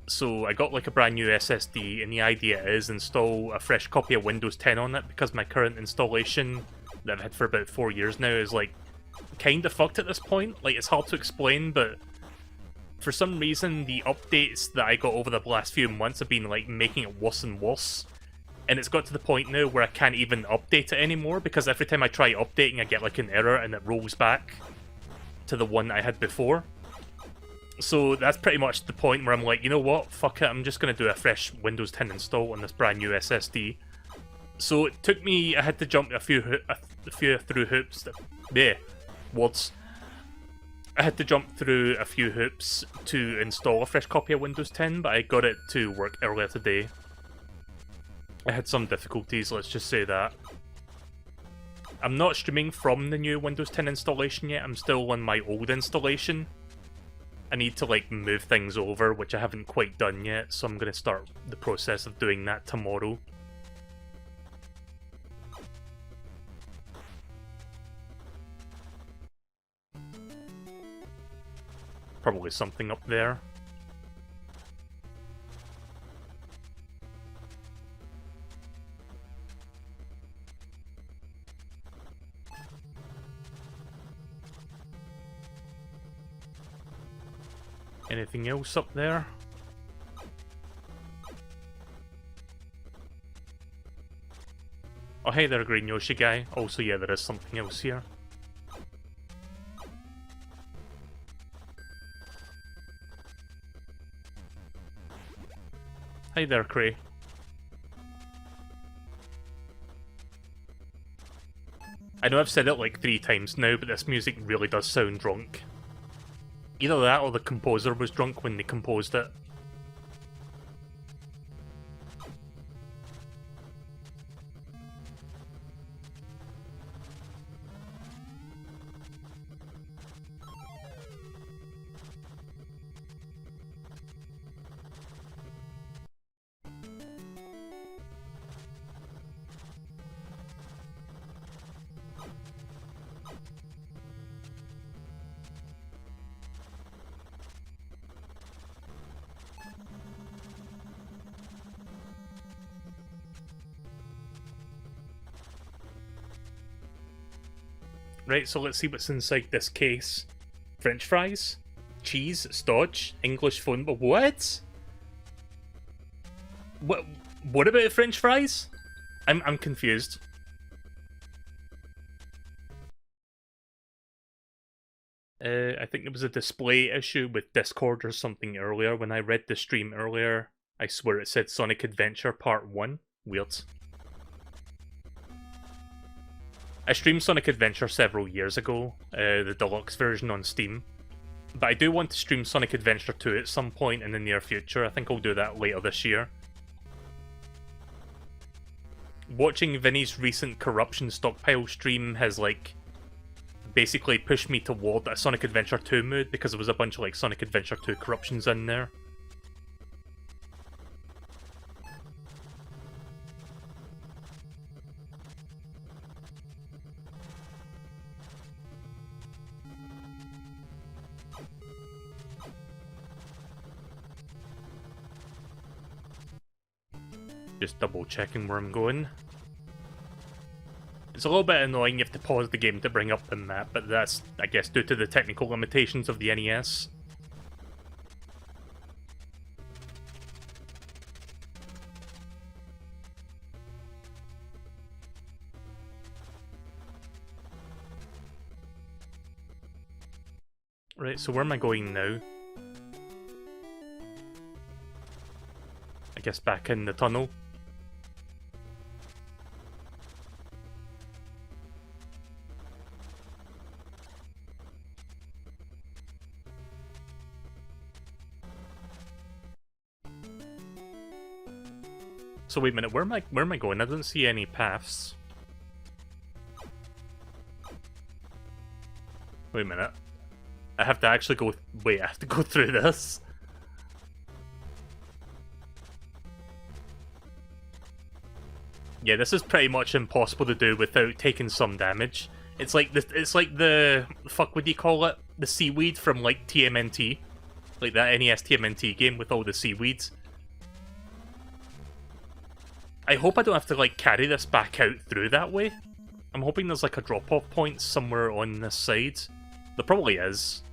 So I got like a brand new SSD, and the idea is install a fresh copy of Windows 10 on it, because my current installation that I've had for about 4 years now is like kinda fucked at this point. Like, it's hard to explain, but for some reason the updates that I got over the last few months have been like making it worse and worse. And it's got to the point now where I can't even update it anymore, because every time I try updating I get like an error and it rolls back to the one I had before. So that's pretty much the point where I'm like, you know what, fuck it, I'm just going to do a fresh Windows 10 install on this brand new SSD. So it took me, I had to jump a few through hoops, words. I had to jump through a few hoops to install a fresh copy of Windows 10, but I got it to work earlier today. I had some difficulties, let's just say that. I'm not streaming from the new Windows 10 installation yet, I'm still on my old installation. I need to like move things over, which I haven't quite done yet, so I'm going to start the process of doing that tomorrow. Probably something up there. Anything else up there? Oh hey there, Green Yoshi guy. Also, yeah, there is something else here. Hi there, Cray. I know I've said it like 3 times now, but this music really does sound drunk. Either that or the composer was drunk when they composed it. Right, so let's see what's inside this case. French fries? Cheese? Stodge? English phone book? What? What about French fries? I'm confused. I think there was a display issue with Discord or something earlier. When I read the stream earlier, I swear it said Sonic Adventure Part 1. Weird. I streamed Sonic Adventure several years ago, the deluxe version on Steam. But I do want to stream Sonic Adventure 2 at some point in the near future. I think I'll do that later this year. Watching Vinny's recent Corruption Stockpile stream has, like, basically pushed me toward a Sonic Adventure 2 mood, because there was a bunch of, like, Sonic Adventure 2 corruptions in there. Just double checking where I'm going. It's a little bit annoying you have to pause the game to bring up the map, but that's, I guess, due to the technical limitations of the NES. Right, so where am I going now? I guess back in the tunnel. So wait a minute, where am I going? I don't see any paths. Wait a minute. I have to actually go... Wait, I have to go through this? Yeah, this is pretty much impossible to do without taking some damage. It's like the fuck would you call it? The seaweed from like TMNT. Like that NES TMNT game with all the seaweeds. I hope I don't have to like carry this back out through that way. I'm hoping there's like a drop-off point somewhere on this side. There probably is.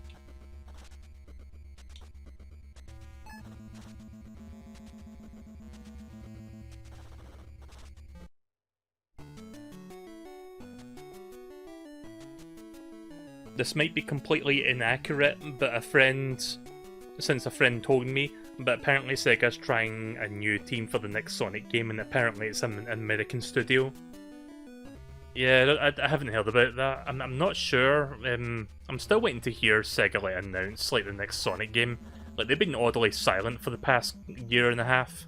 This might be completely inaccurate, but a friend told me, but apparently Sega's trying a new team for the next Sonic game, and apparently it's an American studio. Yeah, I haven't heard about that. I'm not sure. I'm still waiting to hear Sega like announce like the next Sonic game. Like they've been oddly silent for the past year and a half.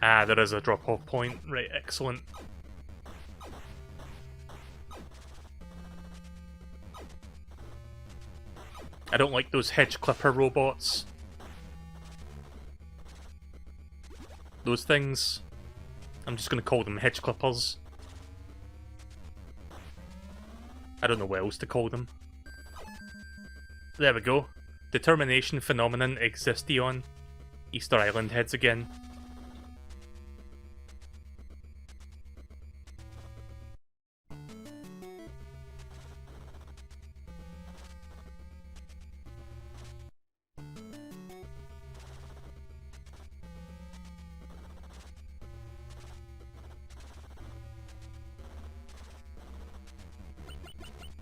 Ah, there is a drop-off point. Right, excellent. I don't like those hedge clipper robots. Those things. I'm just going to call them hedge clippers. I don't know what else to call them. There we go. Determination phenomenon existion. Easter Island heads again.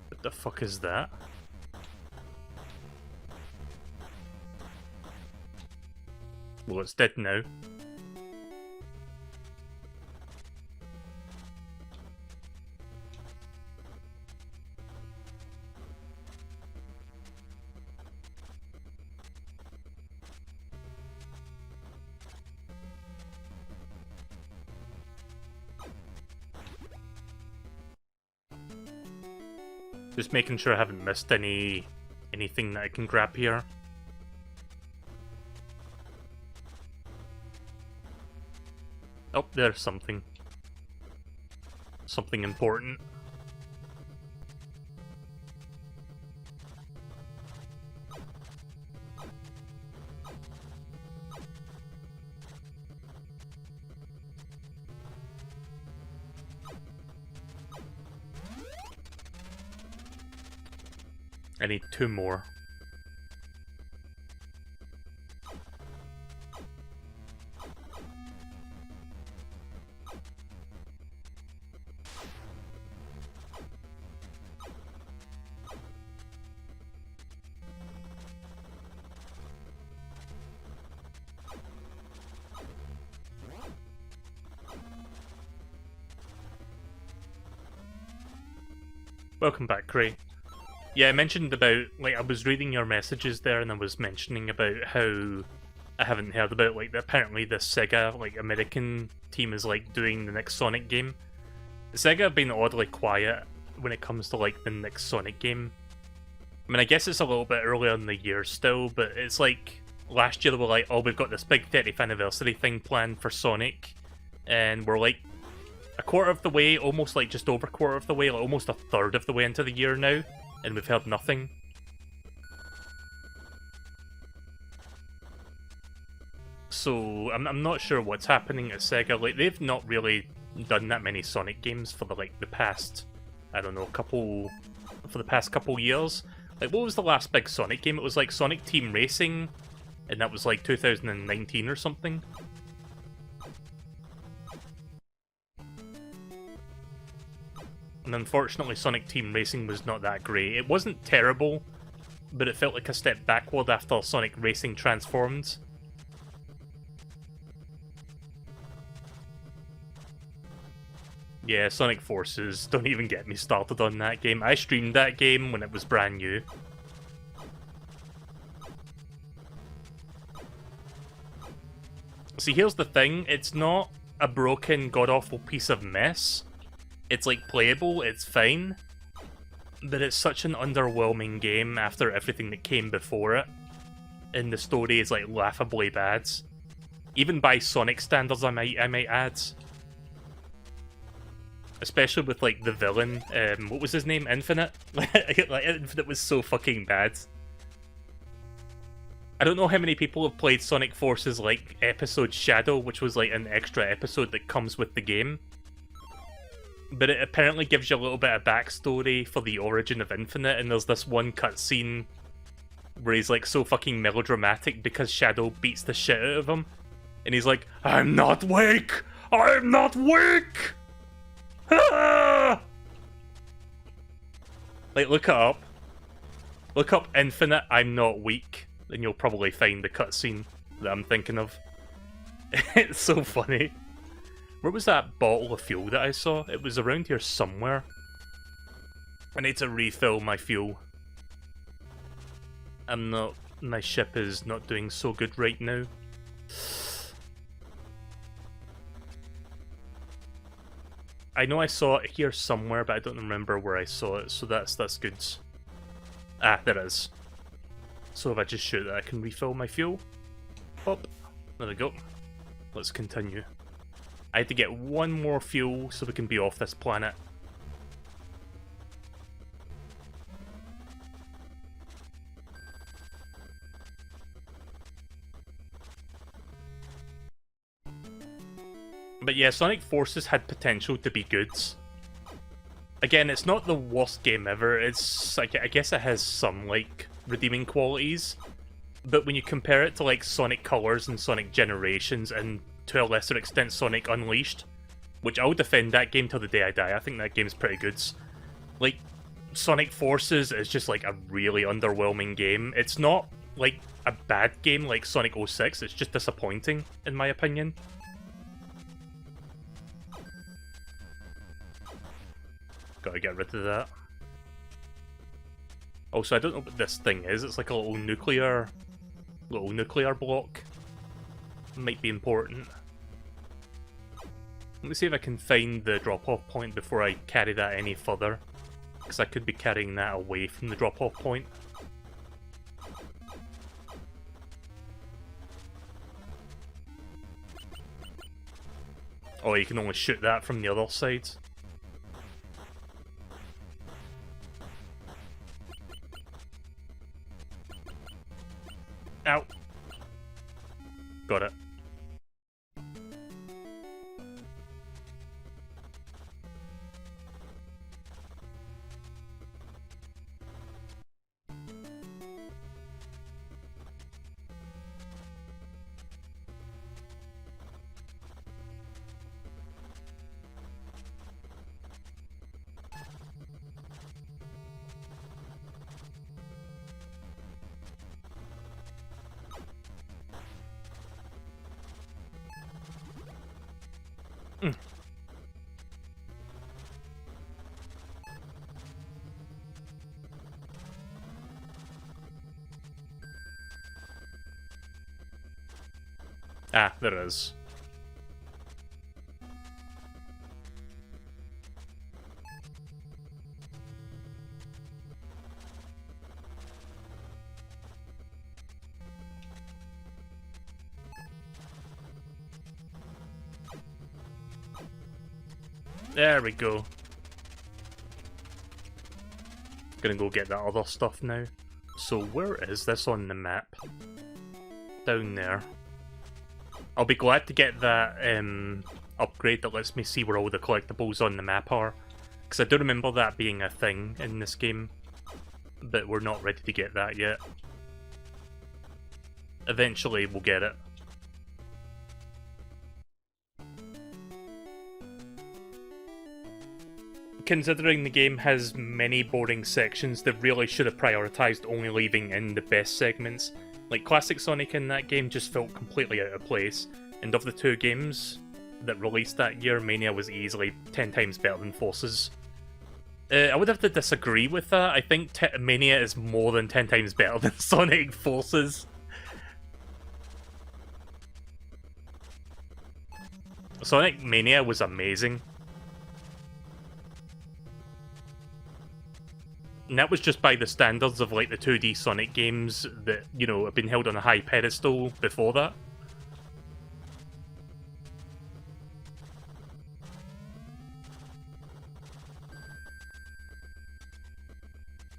What the fuck is that? Well, it's dead now. Just making sure I haven't missed anything that I can grab here. Oh, there's something. Something important. I need 2 more. Welcome back, Cray. Yeah, I mentioned about, like, I was reading your messages there and I was mentioning about how I haven't heard about, like, apparently the Sega, like, American team is, like, doing the next Sonic game. Sega have been oddly quiet when it comes to, like, the next Sonic game. I mean, I guess it's a little bit earlier in the year still, but it's like, last year they were like, oh, we've got this big 30th anniversary thing planned for Sonic, and we're, like, a quarter of the way, almost, like, just over a quarter of the way, like, almost a third of the way into the year now. And we've heard nothing. So, I'm not sure what's happening at Sega. Like, they've not really done that many Sonic games for the, like, the past, I don't know, couple, for the past couple years. Like, what was the last big Sonic game? It was like Sonic Team Racing, and that was like 2019 or something. And unfortunately, Sonic Team Racing was not that great. It wasn't terrible, but it felt like a step backward after Sonic Racing transformed. Yeah, Sonic Forces, don't even get me started on that game. I streamed that game when it was brand new. See, here's the thing, it's not a broken, god-awful piece of mess. It's, like, playable, it's fine. But it's such an underwhelming game after everything that came before it. And the story is, like, laughably bad. Even by Sonic standards, I might add. Especially with, like, the villain. What was his name? Infinite? Like, Infinite was so fucking bad. I don't know how many people have played Sonic Forces, like, episode Shadow, which was, like, an extra episode that comes with the game. But it apparently gives you a little bit of backstory for the origin of Infinite, and there's this one cutscene where he's, like, so fucking melodramatic because Shadow beats the shit out of him. And he's like, I'm not weak! I'm not weak! Ah! Like, look it up. Look up Infinite, I'm not weak, and you'll probably find the cutscene that I'm thinking of. It's so funny. Where was that bottle of fuel that I saw? It was around here somewhere. I need to refill my fuel. My ship is not doing so good right now. I know I saw it here somewhere, but I don't remember where I saw it, so that's good. Ah, there it is. So if I just shoot that, I can refill my fuel. Pop. There we go. Let's continue. I had to get one more fuel so we can be off this planet. But yeah, Sonic Forces had potential to be good. Again, it's not the worst game ever. It's, I guess it has some, like, redeeming qualities. But when you compare it to, like, Sonic Colors and Sonic Generations, and to a lesser extent Sonic Unleashed, which I'll defend that game till the day I die, I think that game's pretty good. Like, Sonic Forces is just, like, a really underwhelming game. It's not, like, a bad game like Sonic 06, it's just disappointing, in my opinion. Gotta get rid of that. Also, I don't know what this thing is. It's like a little nuclear block. Might be important. Let me see if I can find the drop-off point before I carry that any further. Because I could be carrying that away from the drop-off point. Oh, you can only shoot that from the other side. Ow. Got it. Ah, there it is. There we go. Gonna go get that other stuff now. So where is this on the map? Down there. I'll be glad to get that upgrade that lets me see where all the collectibles on the map are. Because I do remember that being a thing in this game. but we're not ready to get that yet. Eventually, we'll get it. Considering the game has many boring sections, they really should have prioritised only leaving in the best segments. Like, Classic Sonic in that game just felt completely out of place, and of the two games that released that year, Mania was easily 10 times better than Forces. I would have to disagree with that. I think Mania is more than 10 times better than Sonic Forces. Sonic Mania was amazing. And that was just by the standards of, like, the 2D Sonic games that, you know, have been held on a high pedestal before that.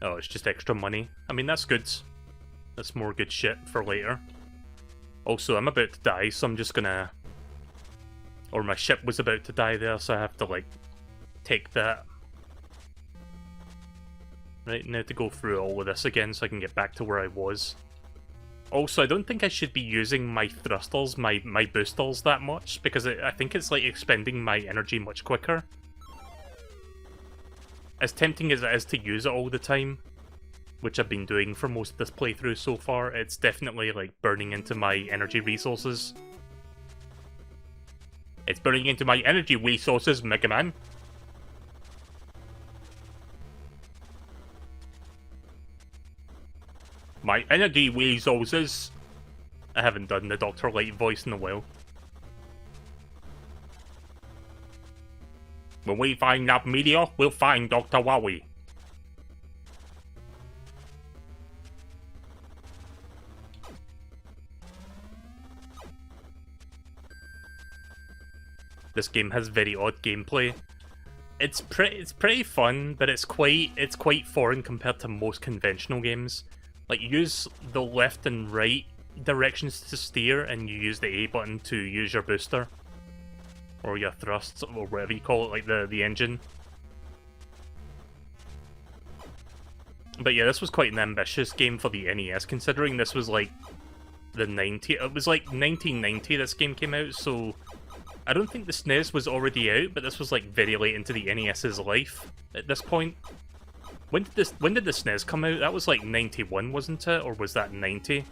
Oh, it's just extra money. I mean, that's good. That's more good shit for later. Also, I'm about to die, so I'm just gonna... Or my ship was about to die there, so I have to, like, take that. Right, now to go through all of this again so I can get back to where I was. Also, I don't think I should be using my thrusters, my boosters that much, because I think it's, like, expending my energy much quicker. As tempting as it is to use it all the time, which I've been doing for most of this playthrough so far, it's definitely, like, burning into my energy resources. It's burning into my energy resources, Mega Man. My energy resources. I haven't done the Dr. Light voice in a while. When we find that meteor, we'll find Dr. Wowie. This game has very odd gameplay. It's pretty fun, but it's quite foreign compared to most conventional games. Like, you use the left and right directions to steer, and you use the A button to use your booster. Or your thrusts, or whatever you call it, like the engine. But yeah, this was quite an ambitious game for the NES, considering this was like the 90s. It was like 1990 this game came out, so I don't think the SNES was already out, but this was like very late into the NES's life at this point. When did the SNES come out? That was like 91, wasn't it? Or was that 90?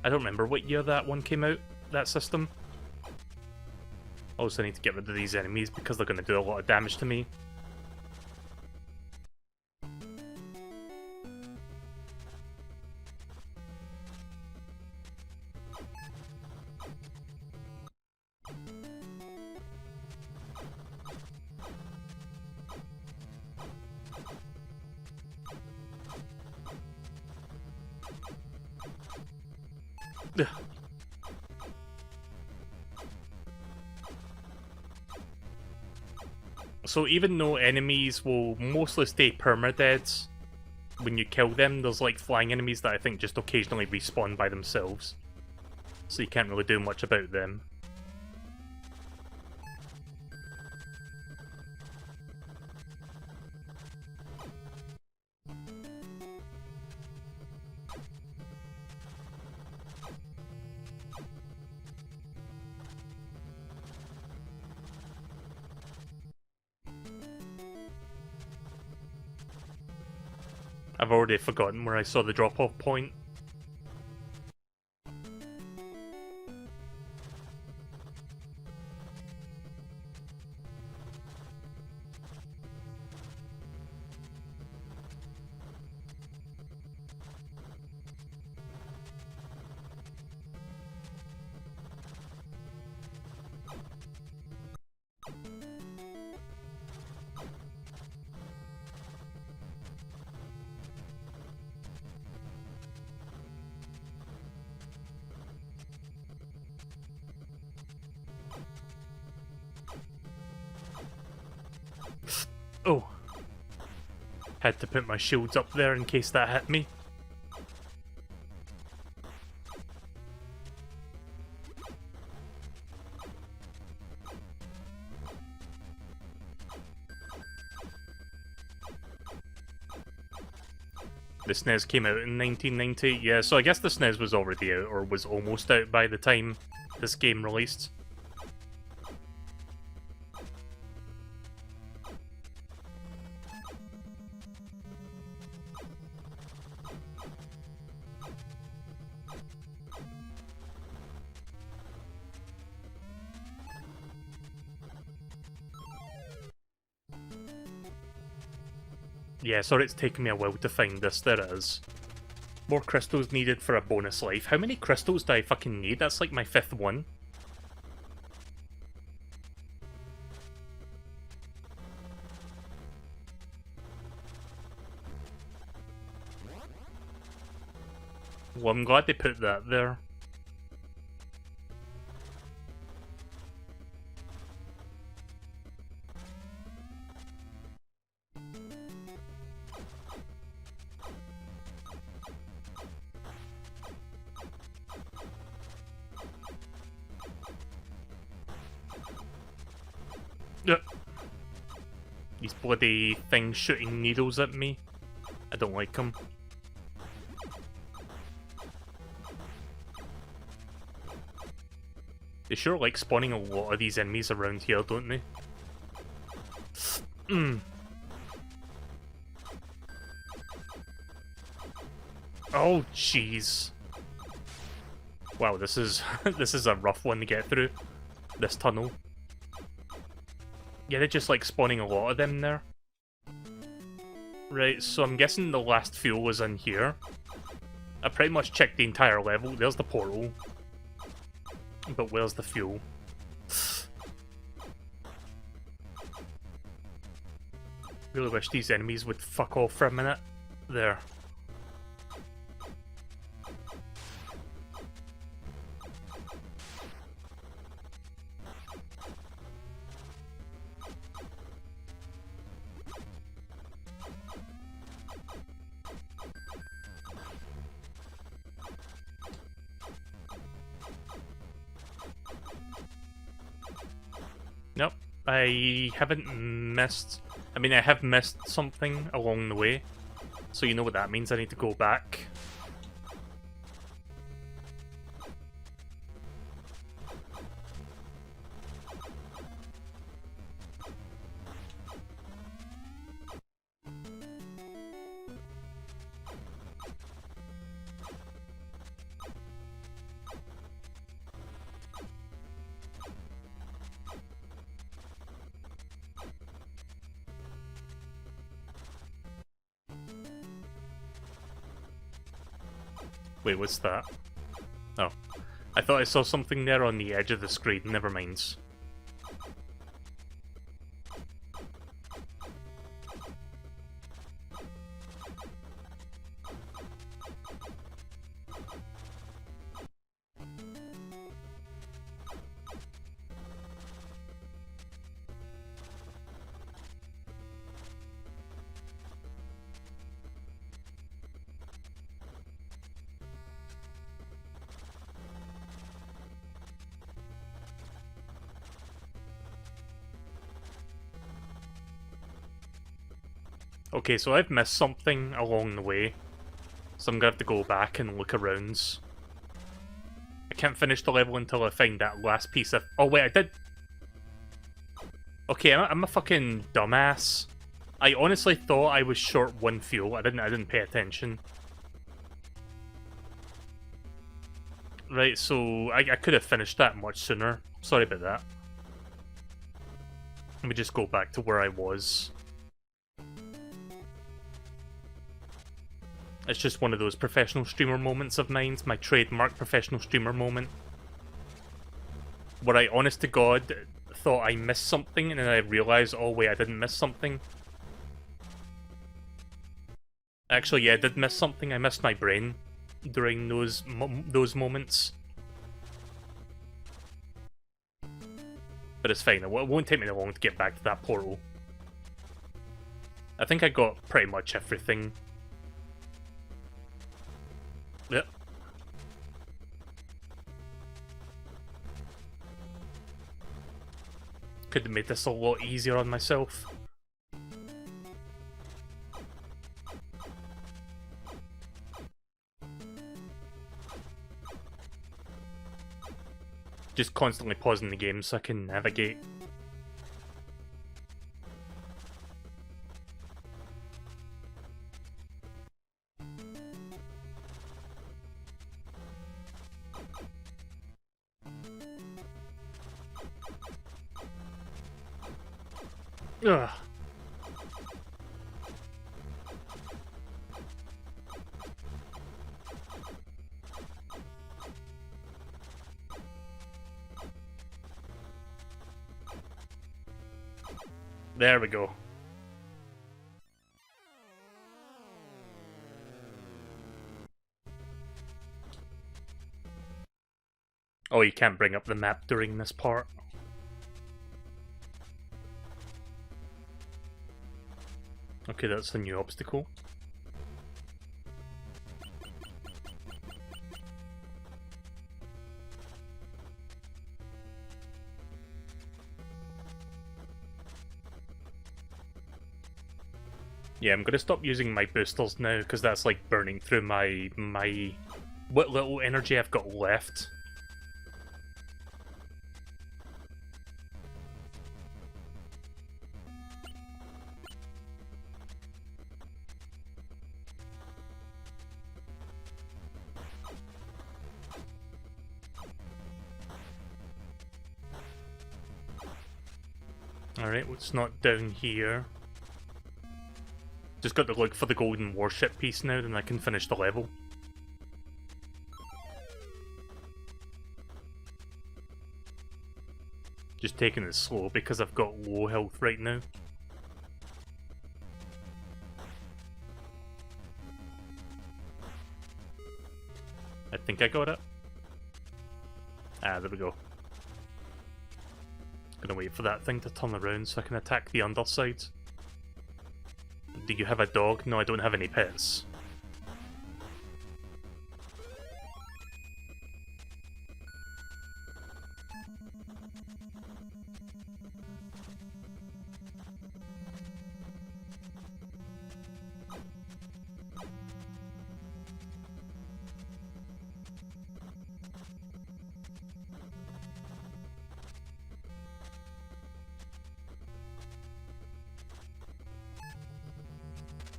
I don't remember what year that one came out, that system. Also, I need to get rid of these enemies because they're going to do a lot of damage to me. Ugh. So even though enemies will mostly stay permadead when you kill them, there's like flying enemies that I think just occasionally respawn by themselves. So you can't really do much about them. I've already forgotten where I saw the drop-off point. Oh. Had to put my shields up there in case that hit me. The SNES came out in 1990. Yeah, so I guess the SNES was already out, or was almost out by the time this game released. Yeah, sorry it's taken me a while to find this. There is. More crystals needed for a bonus life. How many crystals do I fucking need? That's like my 5th one. Well, I'm glad they put that there. These bloody things shooting needles at me. I don't like them. They sure like spawning a lot of these enemies around here, don't they? Oh, jeez. Wow, this is this is a rough one to get through. This tunnel. Yeah, they're just like spawning a lot of them there. Right, so I'm guessing the last fuel was in here. I pretty much checked the entire level. There's the portal. But where's the fuel? Really wish these enemies would fuck off for a minute. There. Nope, I haven't missed... I mean, I have missed something along the way, so you know what that means. I need to go back. Wait, what's that? Oh. I thought I saw something there on the edge of the screen. Never mind. Okay, so I've missed something along the way, so I'm gonna have to go back and look around. I can't finish the level until I find that last piece of... Oh wait, I did... Okay, I'm a fucking dumbass. I honestly thought I was short one fuel. I didn't pay attention. Right, so I could have finished that much sooner. Sorry about that. Let me just go back to where I was. It's just one of those professional streamer moments of mine, my trademark professional streamer moment. Where I, honest to God, thought I missed something and then I realised, oh wait, I didn't miss something. Actually, yeah, I did miss something. I missed my brain during those moments. But it's fine, it won't take me long to get back to that portal. I think I got pretty much everything. Yep. Could have made this a lot easier on myself. Just constantly pausing the game so I can navigate. Ugh. There we go. Oh, you can't bring up the map during this part. Okay, that's a new obstacle. Yeah, I'm gonna stop using my boosters now, because that's like burning through my what little energy I've got left. Alright, well, it's not down here. Just got to look for the golden warship piece now, then I can finish the level. Just taking it slow because I've got low health right now. I think I got it. Ah, there we go. Gonna wait for that thing to turn around so I can attack the underside. Do you have a dog? No, I don't have any pets.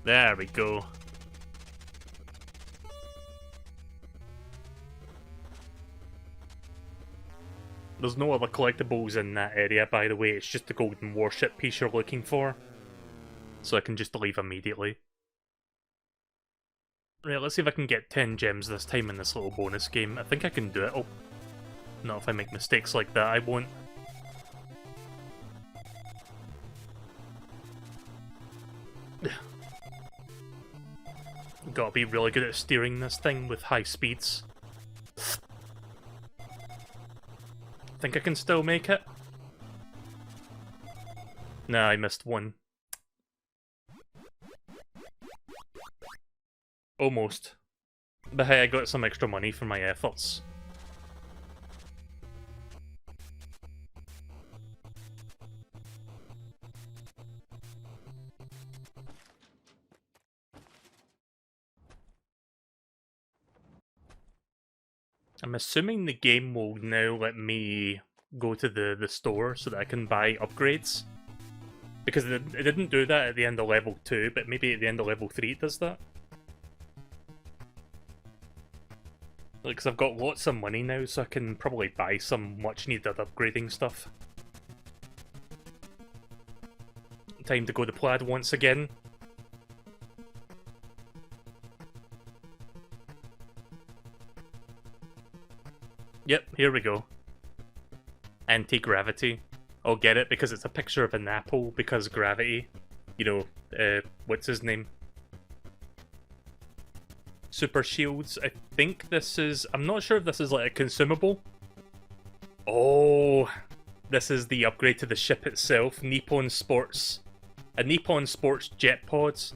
There we go. There's no other collectibles in that area, by the way, it's just the golden warship piece you're looking for. So I can just leave immediately. Right, let's see if I can get 10 gems this time in this little bonus game. I think I can do it. Oh, not if I make mistakes like that, I won't. Gotta be really good at steering this thing with high speeds. Think I can still make it? Nah, I missed one. Almost. But hey, I got some extra money for my efforts. I'm assuming the game will now let me go to the store so that I can buy upgrades. Because it didn't do that at the end of level 2, but maybe at the end of level 3 it does that. Because I've got lots of money now, so I can probably buy some much needed upgrading stuff. Time to go to Plaid once again. Yep, here we go. Anti-gravity. I'll get it because it's a picture of an apple because gravity. You know, what's his name? Super shields. I think this is... I'm not sure if this is like a consumable. Oh, this is the upgrade to the ship itself. Nippon Sports. A Nippon Sports jet pods.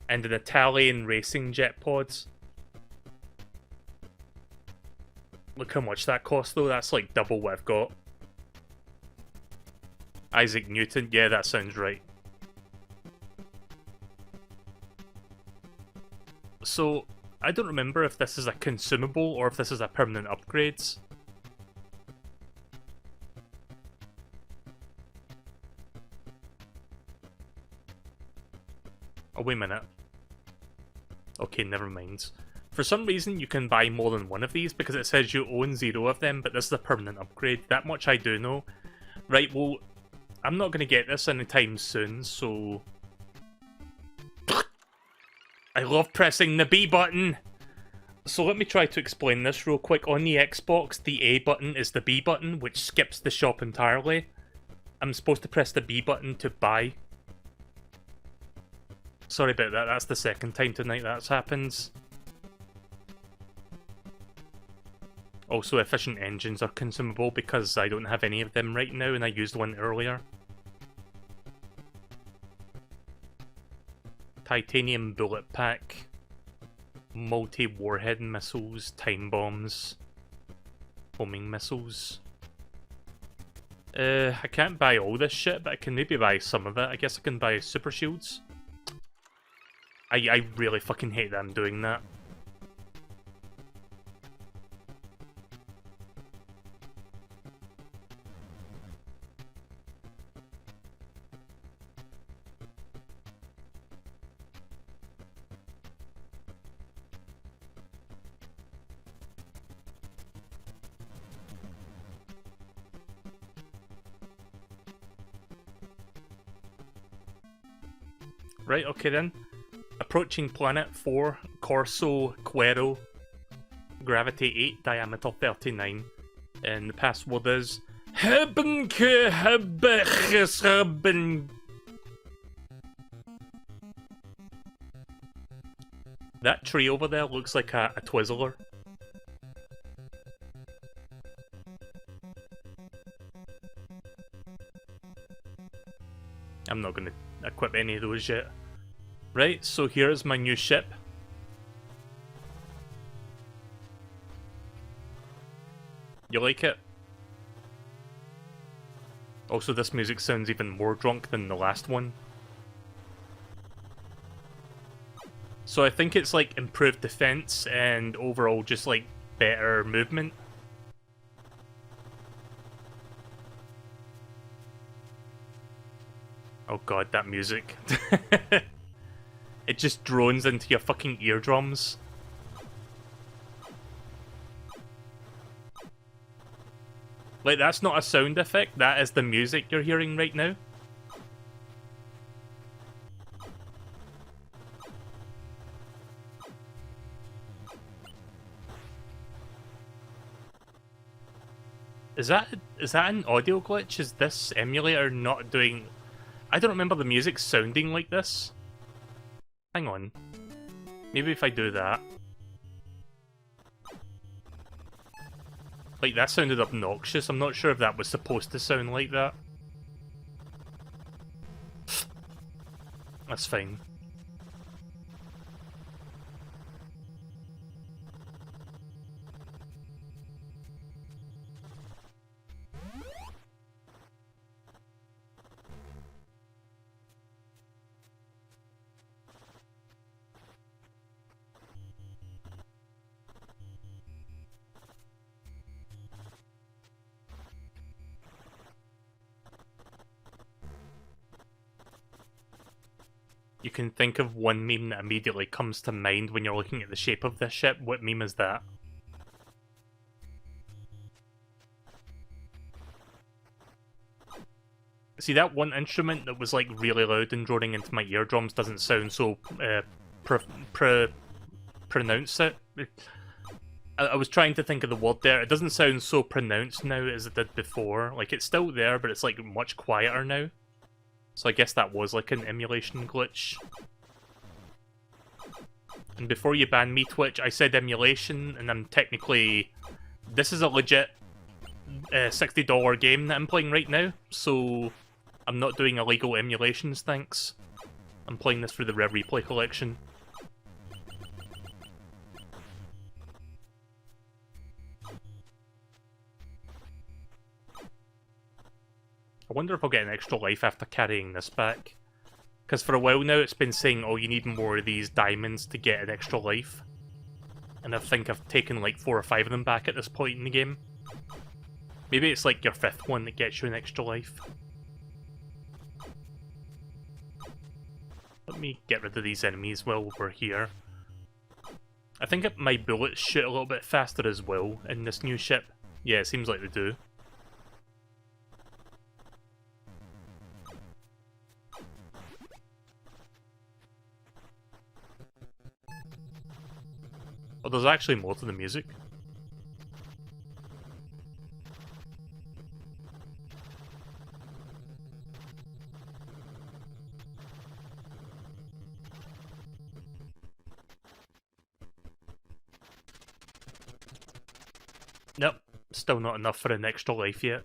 And an Italian racing jet pods. Look how much that costs though, that's like double what I've got. Isaac Newton, yeah, that sounds right. So, I don't remember if this is a consumable or if this is a permanent upgrade. wait a minute. Okay, never mind. For some reason, you can buy more than one of these because it says you own 0 of them, but this is a permanent upgrade. That much I do know. Right, well, I'm not going to get this anytime soon, so... I love pressing the B button! So let me try to explain this real quick. On the Xbox, the A button is the B button, which skips the shop entirely. I'm supposed to press the B button to buy. Sorry about that, that's the second time tonight that's happened. Also, efficient engines are consumable because I don't have any of them right now and I used one earlier. Titanium bullet pack. Multi-warhead missiles, time bombs, homing missiles. I can't buy all this shit, but I can maybe buy some of it. I guess I can buy super shields. I really fucking hate that I'm doing that. Right, okay then. Approaching planet 4, Corso Quero, gravity 8, diameter 39. And the password is... That tree over there looks like a Twizzler. I'm not going to equip any of those yet. Right, so here's my new ship. You like it? Also, this music sounds even more drunk than the last one. So I think it's like improved defense and overall just like better movement. Oh god, that music. It just drones into your fucking eardrums. Like, that's not a sound effect, that is the music you're hearing right now. Is that an audio glitch? Is this emulator not doing... I don't remember the music sounding like this. Hang on. Maybe if I do that. Like, that sounded obnoxious. I'm not sure if that was supposed to sound like that. That's fine. You can think of one meme that immediately comes to mind when you're looking at the shape of this ship. What meme is that? See, that one instrument that was like really loud and droning into my eardrums doesn't sound so pronounced it. I was trying to think of the word there. It doesn't sound so pronounced now as it did before. Like, it's still there, but it's like much quieter now. So I guess that was like an emulation glitch. And before you ban me, Twitch, I said emulation, and I'm technically... This is a legit $60 game that I'm playing right now, so I'm not doing illegal emulations, thanks. I'm playing this for the Rare Replay collection. I wonder if I'll get an extra life after carrying this back. Because for a while now it's been saying, oh, you need more of these diamonds to get an extra life. And I think I've taken like 4 or 5 of them back at this point in the game. Maybe it's like your 5th one that gets you an extra life. Let me get rid of these enemies while we're here. I think my bullets shoot a little bit faster as well in this new ship. Yeah, it seems like they do. Oh, there's actually more to the music. Nope, still not enough for an extra life yet.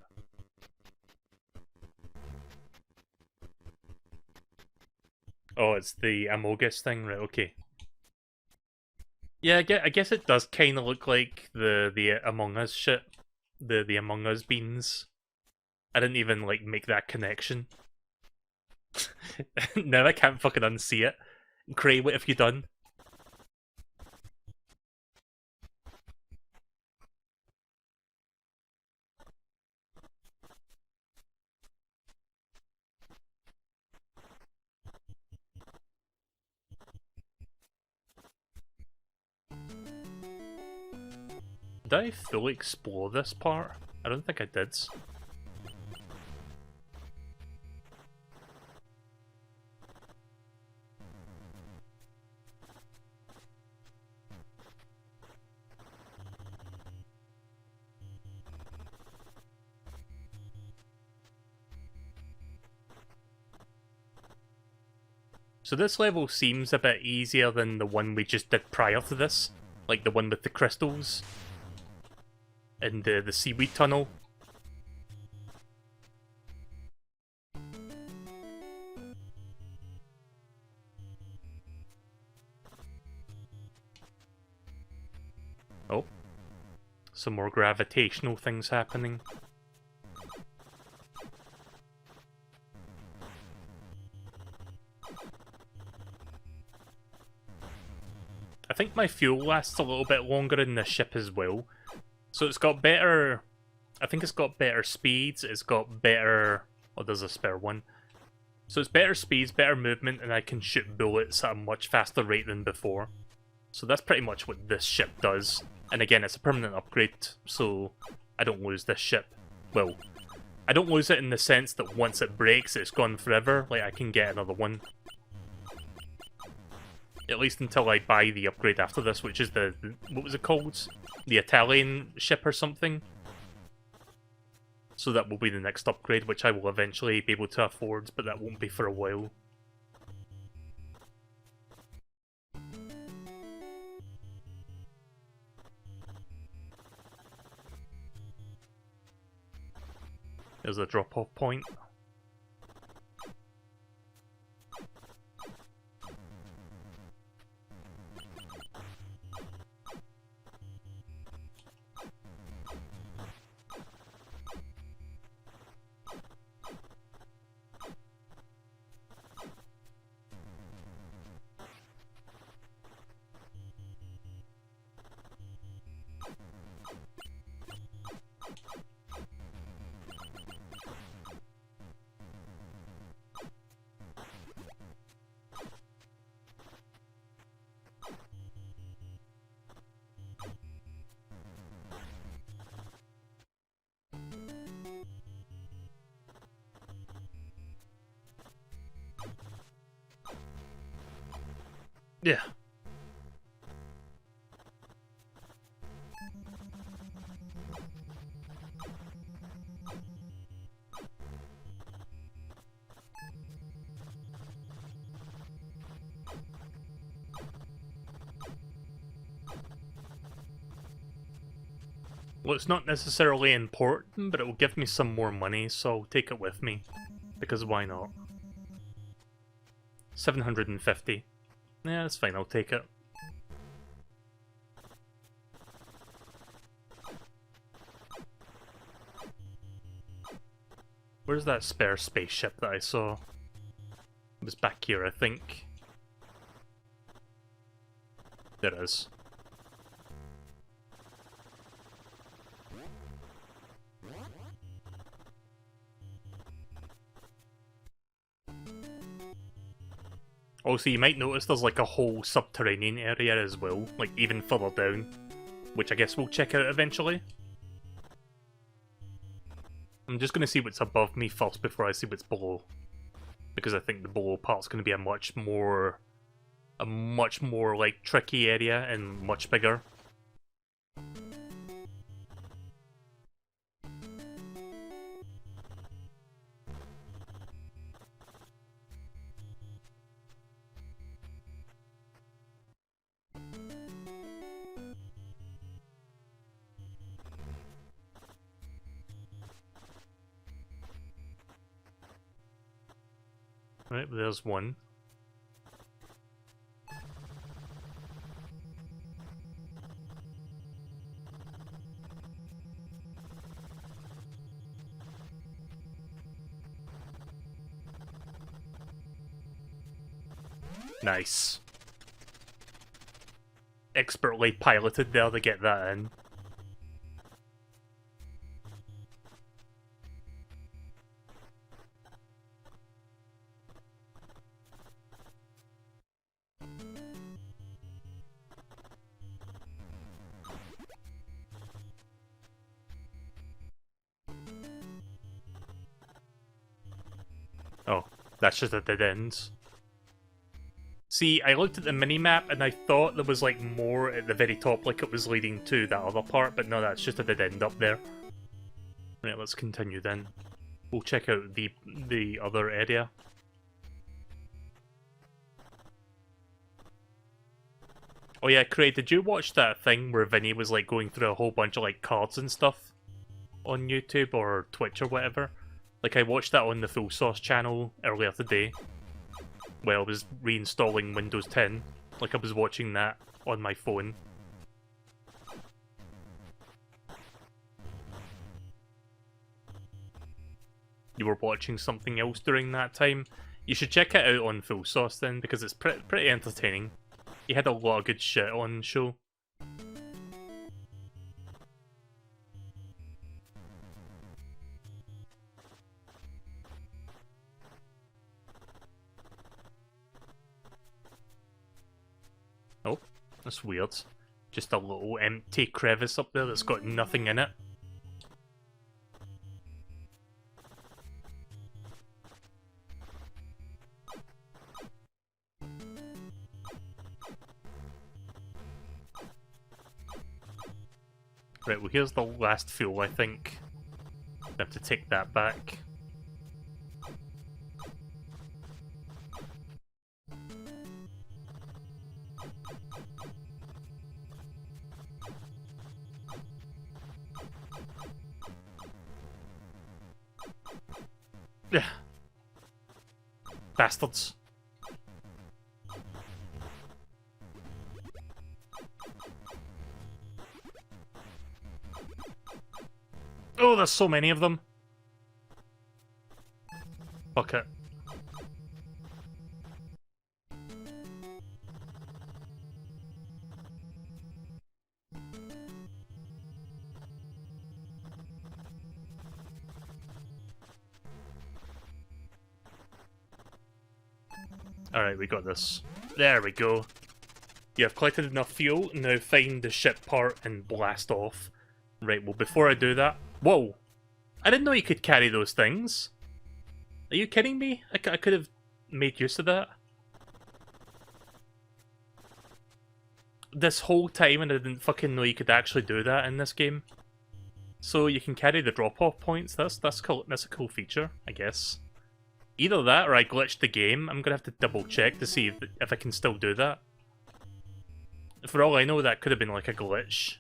Oh, it's the Amogus thing, right? Okay. Yeah, I guess it does kind of look like the Among Us shit, the Among Us beans. I didn't even like make that connection. Now I can't fucking unsee it. Cray, what have you done? Did I fully explore this part? I don't think I did. So this level seems a bit easier than the one we just did prior to this. Like the one with the crystals. And the seaweed tunnel. Oh. Some more gravitational things happening. I think my fuel lasts a little bit longer in this ship as well. So it's got better... I think it's got better speeds, it's got better... Oh, there's a spare one. So it's better speeds, better movement, and I can shoot bullets at a much faster rate than before. So that's pretty much what this ship does. And again, it's a permanent upgrade, so I don't lose this ship. Well, I don't lose it in the sense that once it breaks, it's gone forever. Like, I can get another one. At least until I buy the upgrade after this, which is the what was it called? The Italian ship or something? So that will be the next upgrade, which I will eventually be able to afford, but that won't be for a while. There's a drop-off point. Yeah. Well, it's not necessarily important, but it will give me some more money, so I'll take it with me. Because why not? 750. Yeah, that's fine, I'll take it. Where's that spare spaceship that I saw? It was back here, I think. There it is. Also, you might notice there's like a whole subterranean area as well, like even further down, which I guess we'll check out eventually. I'm just going to see what's above me first before I see what's below, because I think the below part's going to be a much more like tricky area and much bigger. Right, there's one. Nice. Expertly piloted there to get that in. Oh, that's just a dead end. See, I looked at the mini-map and I thought there was like more at the very top, like it was leading to that other part, but no, that's just a dead end up there. Right, let's continue then. We'll check out the other area. Oh yeah, Craig, did you watch that thing where Vinny was like going through a whole bunch of like cards and stuff on YouTube or Twitch or whatever? Like I watched that on the Full Source channel earlier today. While I was reinstalling Windows 10, like I was watching that on my phone. You were watching something else during that time? You should check it out on Full Source then, because it's pretty entertaining. He had a lot of good shit on the show. Oh, that's weird. Just a little empty crevice up there that's got nothing in it. Right, well here's the last fuel, I think. I have to take that back. Yeah. Bastards. Oh, there's so many of them. Fuck it. Alright, we got this. There we go. You have collected enough fuel, now find the ship part and blast off. Right, well before I do that... Whoa! I didn't know you could carry those things. Are you kidding me? I could have made use of that. This whole time and I didn't fucking know you could actually do that in this game. So you can carry the drop-off points, that's cool, that's a cool feature, I guess. Either that or I glitched the game. I'm gonna have to double check to see if I can still do that. For all I know, that could have been like a glitch.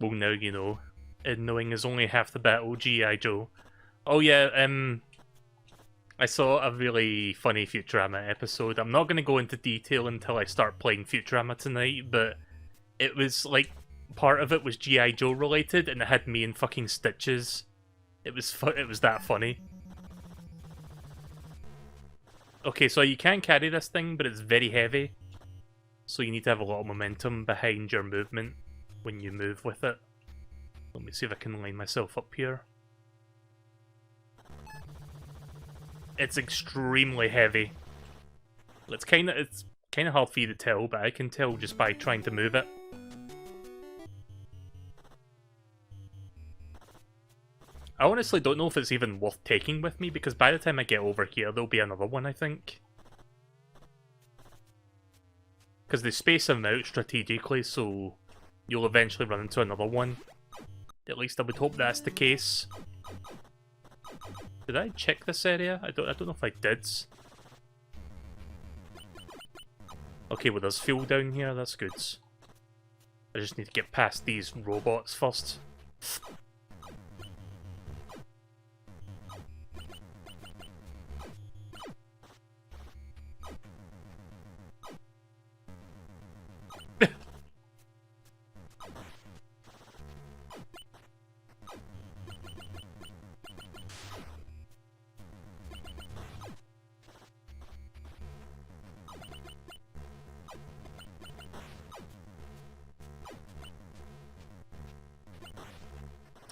Well, now you know. And knowing is only half the battle, G.I. Joe. Oh yeah, I saw a really funny Futurama episode. I'm not going to go into detail until I start playing Futurama tonight, but it was like, part of it was G.I. Joe related, and it had me in fucking stitches. It was that funny. Okay, so you can carry this thing, but it's very heavy. So you need to have a lot of momentum behind your movement when you move with it. Let me see if I can line myself up here. It's extremely heavy. It's kind of hard for you to tell, but I can tell just by trying to move it. I honestly don't know if it's even worth taking with me, because by the time I get over here, there'll be another one, I think. Because they space them out strategically, so you'll eventually run into another one. At least I would hope that's the case. Did I check this area? I don't know if I did. Okay, well there's fuel down here, that's good. I just need to get past these robots first.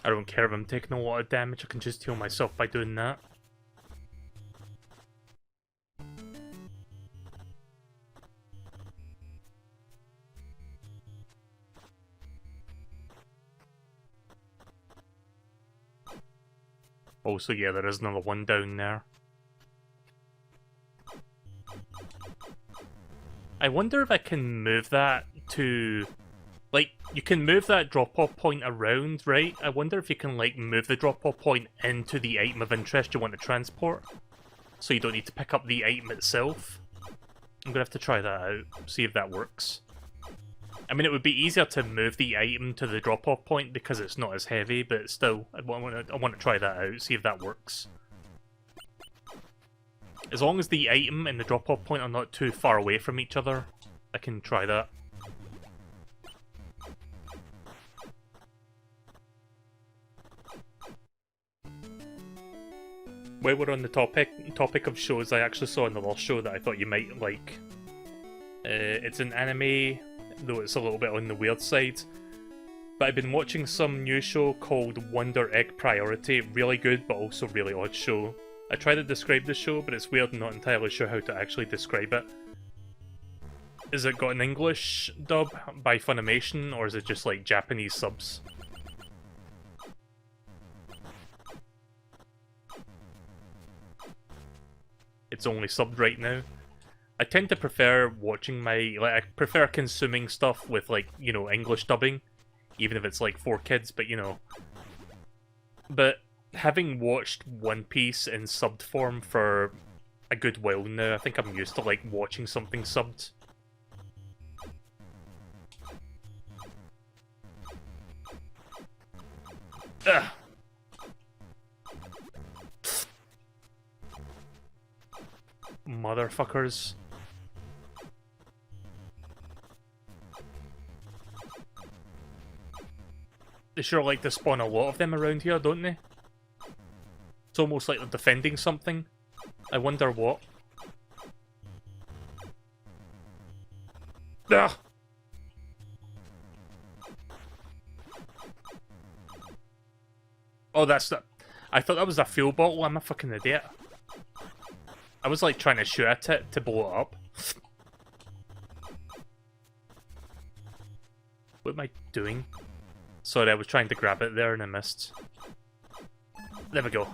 I don't care if I'm taking a lot of damage, I can just heal myself by doing that. Also, yeah, there is another one down there. I wonder if I can move that to... Like, you can move that drop-off point around, right? I wonder if you can, like, move the drop-off point into the item of interest you want to transport. So you don't need to pick up the item itself. I'm gonna have to try that out, see if that works. I mean, it would be easier to move the item to the drop-off point because it's not as heavy, but still, I want to try that out, see if that works. As long as the item and the drop-off point are not too far away from each other, I can try that. While we're on the topic of shows, I actually saw another show that I thought you might like. It's an anime, though it's a little bit on the weird side. But I've been watching some new show called Wonder Egg Priority. Really good, but also really odd show. I tried to describe the show, but it's weird and not entirely sure how to actually describe it. Is it got an English dub by Funimation, or is it just like Japanese subs? It's only subbed right now. I tend to prefer watching I prefer consuming stuff with, like, you know, English dubbing, even if it's like for kids, but you know. But having watched One Piece in subbed form for a good while now, I think I'm used to, like, watching something subbed. Ugh. Motherfuckers. They sure like to spawn a lot of them around here, don't they? It's almost like they're defending something. I wonder what. Ugh. Oh, that's the... I thought that was a fuel bottle, I'm a fucking idiot. I was like trying to shoot at it to blow it up. What am I doing? Sorry, I was trying to grab it there and I missed. There we go.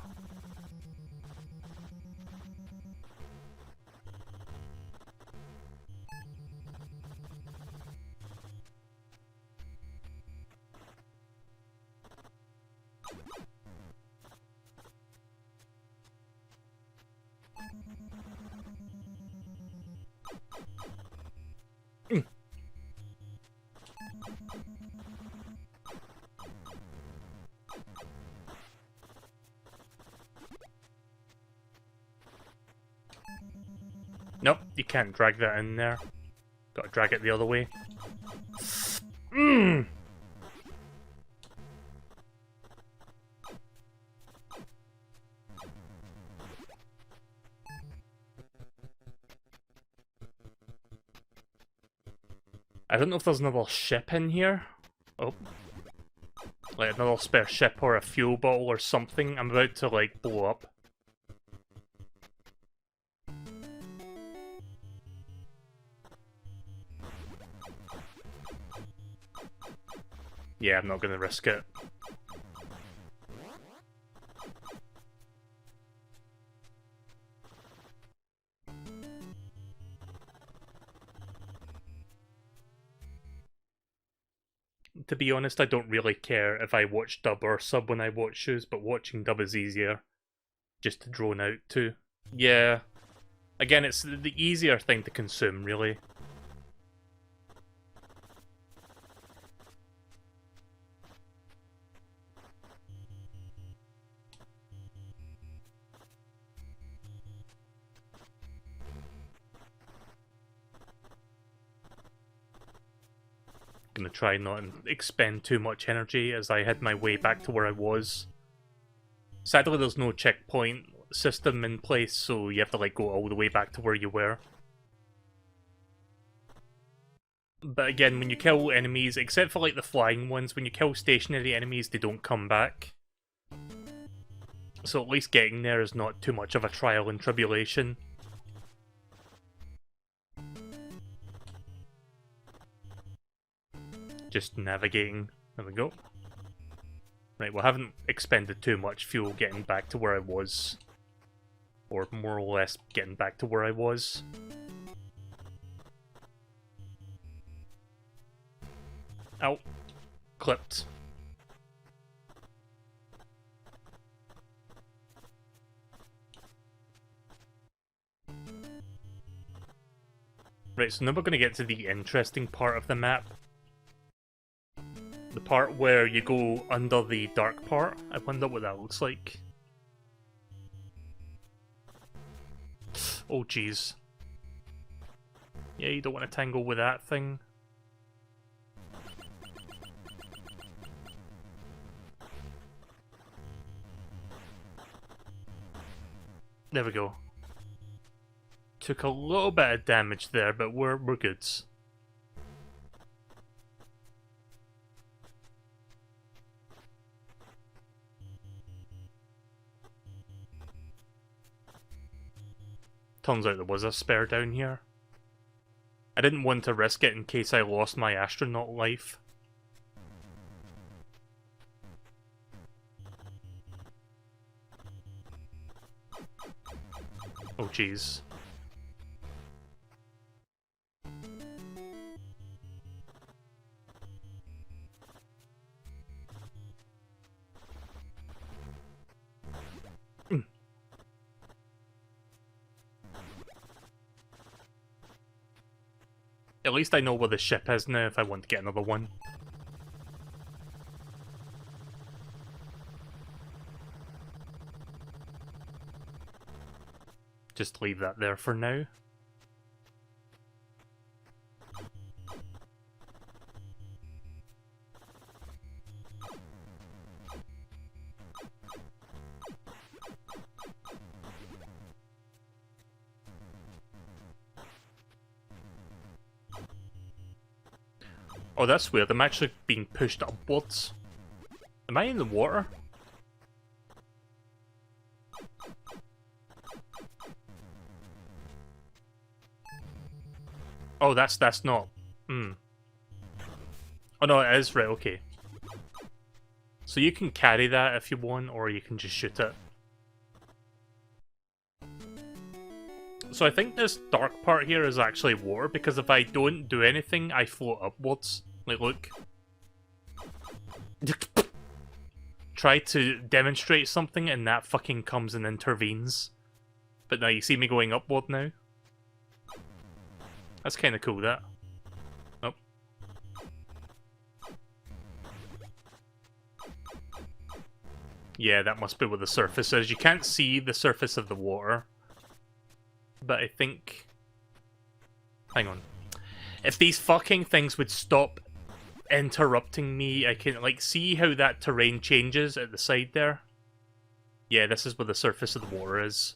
Nope, you can't drag that in there. Gotta drag it the other way. Mmm! I don't know if there's another ship in here. Oh. Like another spare ship or a fuel bottle or something. I'm about to, like, blow up. Yeah, I'm not gonna risk it. To be honest, I don't really care if I watch dub or sub when I watch shows, but watching dub is easier. Just to drone out too. Yeah. Again, it's the easier thing to consume, really. Gonna try not to expend too much energy as I head my way back to where I was. Sadly, there's no checkpoint system in place, so you have to like go all the way back to where you were. But again, when you kill enemies, except for like the flying ones, when you kill stationary enemies, they don't come back. So at least getting there is not too much of a trial and tribulation. Just navigating. There we go. Right, well, I haven't expended too much fuel getting back to where I was. Or more or less getting back to where I was. Ow. Clipped. Right, so now we're going to get to the interesting part of the map. The part where you go under the dark part. I wonder what that looks like. Oh jeez. Yeah, you don't want to tangle with that thing. There we go. Took a little bit of damage there, but we're good. Turns out there was a spare down here. I didn't want to risk it in case I lost my astronaut life. Oh jeez. At least I know where the ship is now if I want to get another one. Just leave that there for now. Oh, that's weird. I'm actually being pushed upwards. Am I in the water? Oh, that's not. Hmm. Oh no, it is, right, okay. So you can carry that if you want, or you can just shoot it. So I think this dark part here is actually water, because if I don't do anything, I float upwards. Like, look. Try to demonstrate something, and that fucking comes and intervenes. But now you see me going upward now. That's kind of cool, that. Oh. Yeah, that must be where the surface is. You can't see the surface of the water. But I think... Hang on. If these fucking things would stop interrupting me, I can, like, see how that terrain changes at the side there? Yeah, this is where the surface of the water is.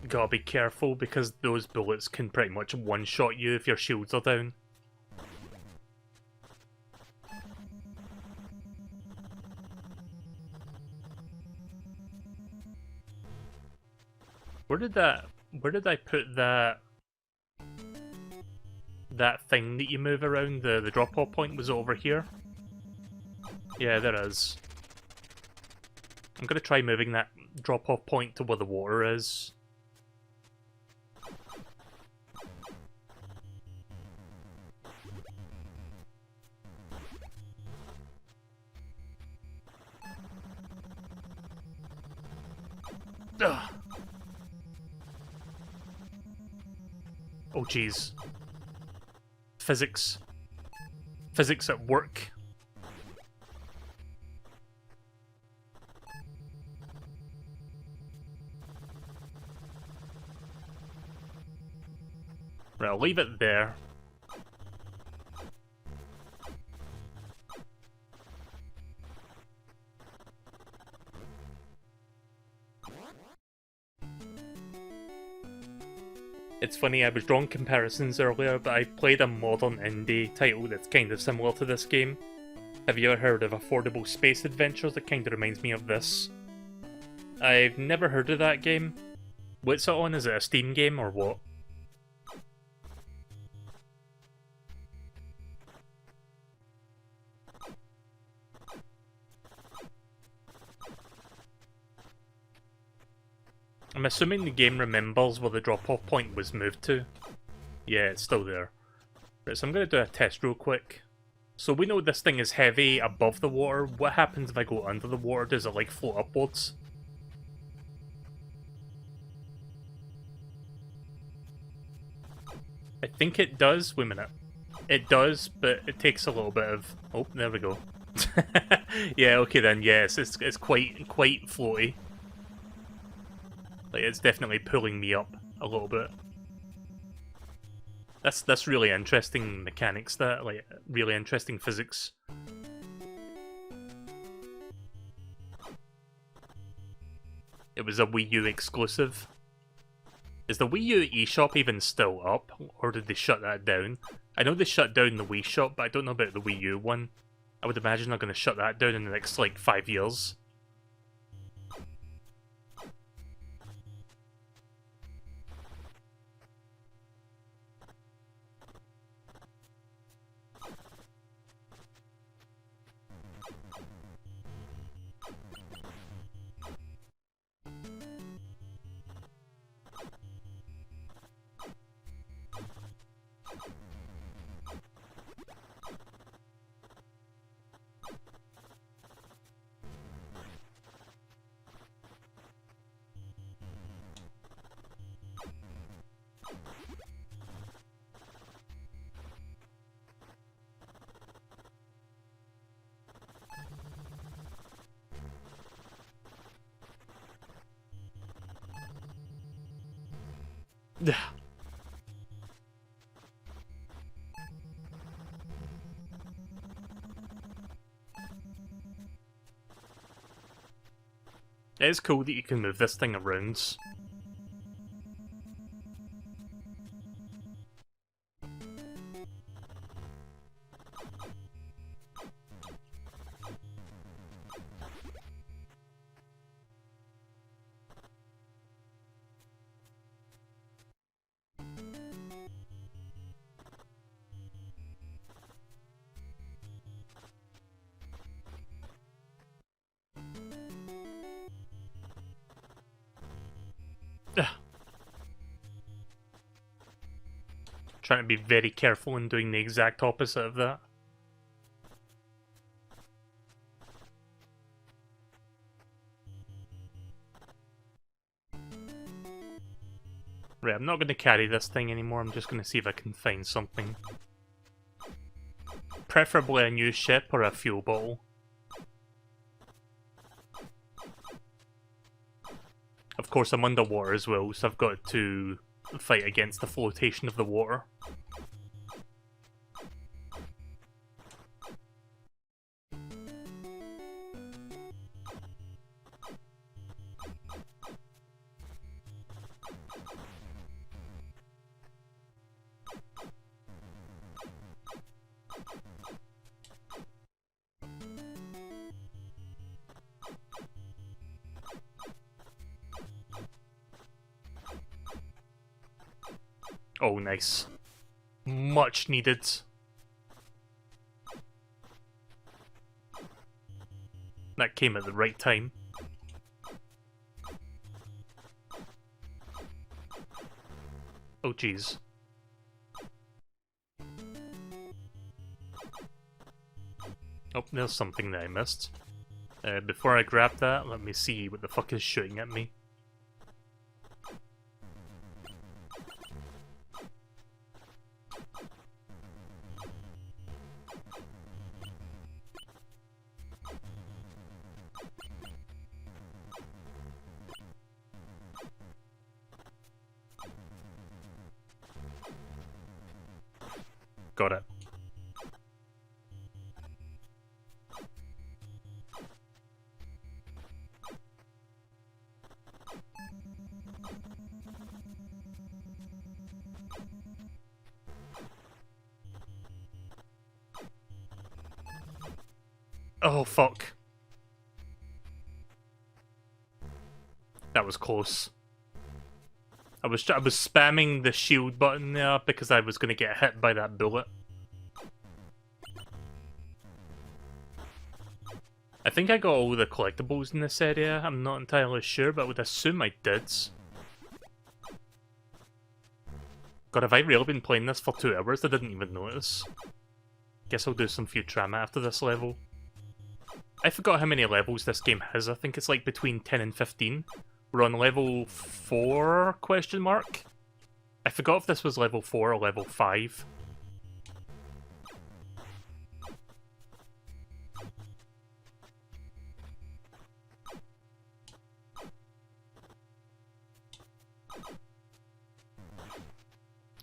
gotta be careful because those bullets can pretty much one-shot you if your shields are down. Where did I put that thing that you move around, the drop-off point? Was it over here? Yeah, there is. I'm gonna try moving that drop-off point to where the water is. Ugh. Oh jeez. Physics. Physics at work. Right, I'll leave it there. It's funny, I was drawing comparisons earlier, but I played a modern indie title that's kind of similar to this game. Have you ever heard of Affordable Space Adventures? That kind of reminds me of this. I've never heard of that game. What's it on? Is it a Steam game or what? I'm assuming the game remembers where the drop-off point was moved to. Yeah, it's still there. Right, so I'm going to do a test real quick. So we know this thing is heavy above the water. What happens if I go under the water? Does it like float upwards? I think it does. Wait a minute. It does, but it takes a little bit of... Oh, there we go. Yeah, okay then, yes, it's quite floaty. Like, it's definitely pulling me up a little bit. That's really interesting mechanics, that, like, really interesting physics. It was a Wii U exclusive. Is the Wii U eShop even still up, or did they shut that down? I know they shut down the Wii shop, but I don't know about the Wii U one. I would imagine they're going to shut that down in the next, like, 5 years. It is cool that you can move this thing around. Trying to be very careful in doing the exact opposite of that. Right, I'm not going to carry this thing anymore, I'm just going to see if I can find something. Preferably a new ship or a fuel bottle. Of course, I'm underwater as well, so I've got to fight against the flotation of the water. Oh, nice. Much needed. That came at the right time. Oh, jeez. Oh, there's something that I missed. Before I grab that, let me see what the fuck is shooting at me. Got it. Oh, fuck. That was close. I was spamming the shield button there because I was going to get hit by that bullet. I think I got all the collectibles in this area. I'm not entirely sure, but I would assume I did. God, have I really been playing this for 2 hours? I didn't even notice. Guess I'll do some Futurama after this level. I forgot how many levels this game has. I think it's like between 10 and 15. We're on level 4, question mark? I forgot if this was level 4 or level 5.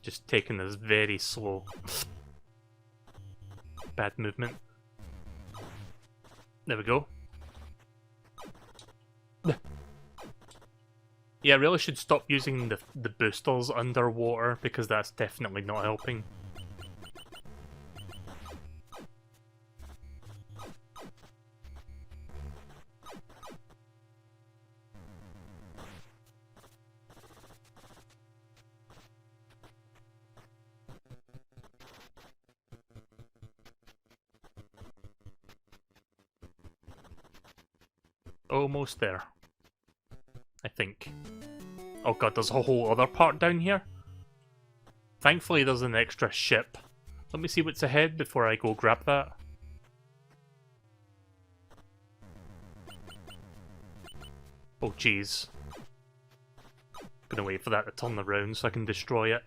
Just taking this very slow. Bad movement. There we go. Yeah, I really should stop using the boosters underwater, because that's definitely not helping. Almost there. I think. Oh god, there's a whole other part down here. Thankfully there's an extra ship. Let me see what's ahead before I go grab that. Oh jeez. Gonna wait for that to turn around so I can destroy it.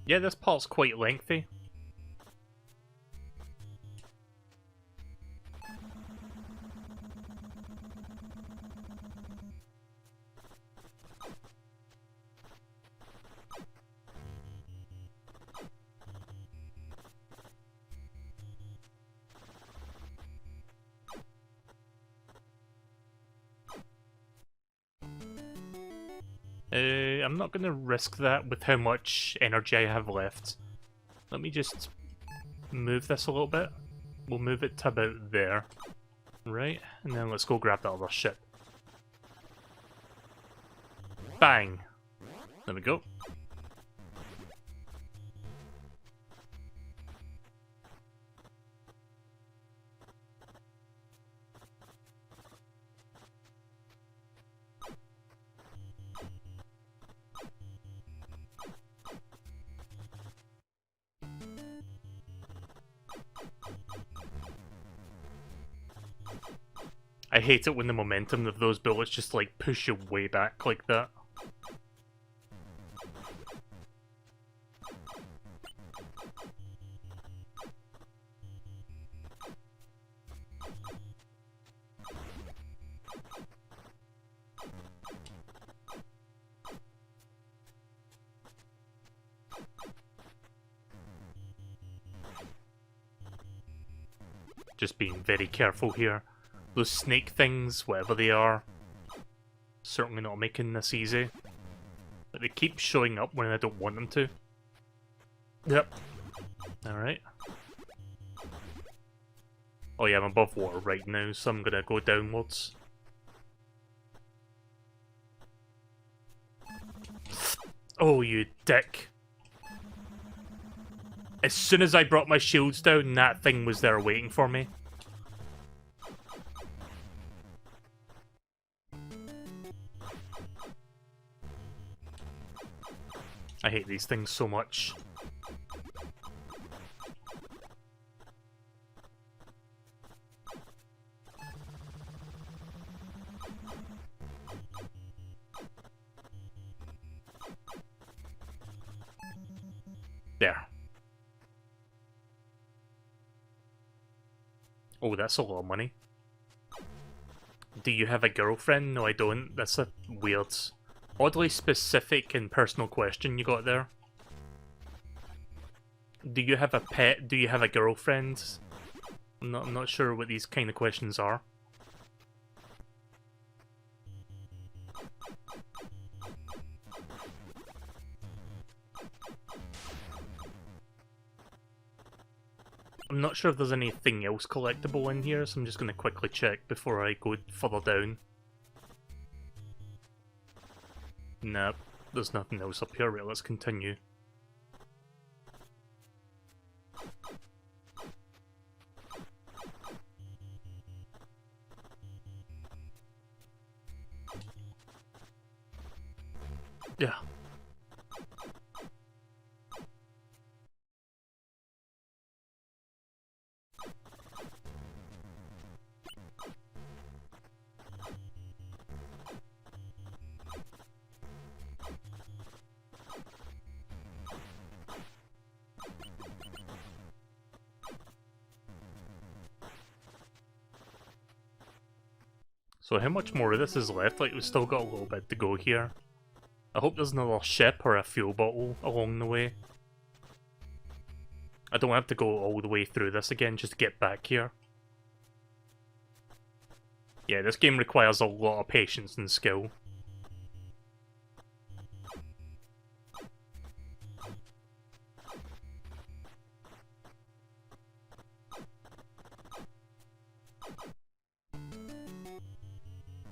Yeah, this part's quite lengthy. I'm not going to risk that with how much energy I have left. Let me just move this a little bit. We'll move it to about there. Right, and then let's go grab that other ship. Bang! There we go. I hate it when the momentum of those bullets just like push you way back like that. Just being very careful here. Those snake things, whatever they are, certainly not making this easy. But they keep showing up when I don't want them to. Yep. Alright. Oh yeah, I'm above water right now, so I'm gonna go downwards. Oh, you dick. As soon as I brought my shields down, that thing was there waiting for me. I hate these things so much. There. Oh, that's a lot of money. Do you have a girlfriend? No, I don't. That's a weird, oddly specific and personal question you got there. Do you have a pet? Do you have a girlfriend? I'm not sure what these kind of questions are. I'm not sure if there's anything else collectible in here, so I'm just going to quickly check before I go further down. Nope, there's nothing else up here. Right, let's continue. Yeah. So how much more of this is left? Like, we've still got a little bit to go here. I hope there's another ship or a fuel bottle along the way. I don't have to go all the way through this again just to get back here. Yeah, this game requires a lot of patience and skill.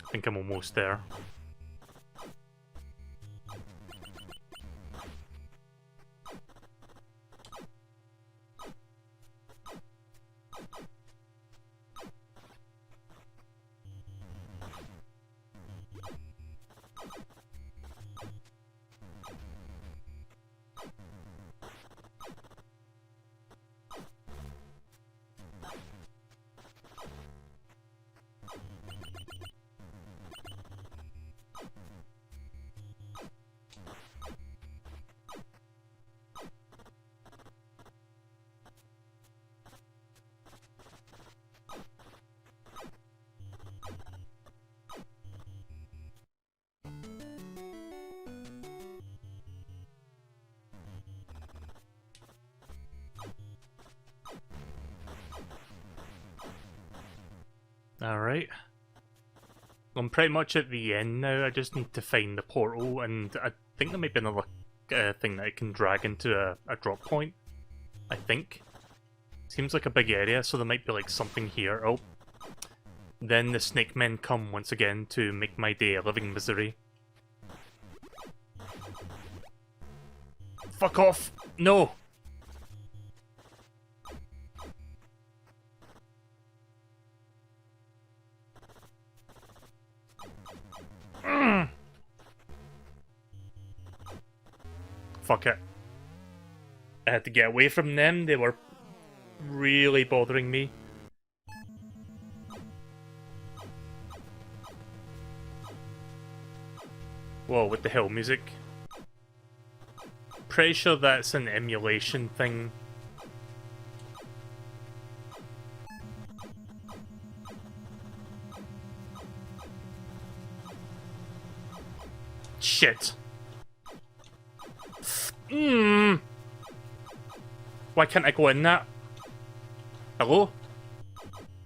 I think I'm almost there. Alright. I'm pretty much at the end now. I just need to find the portal, and I think there might be another thing that I can drag into a drop point. I think. Seems like a big area, so there might be like something here. Oh. Then the snake men come once again to make my day a living misery. Fuck off! No! Fuck it. I had to get away from them. They were really bothering me. Whoa, what the hell, music? Pretty sure that's an emulation thing. Shit. Why can't I go in that? Hello?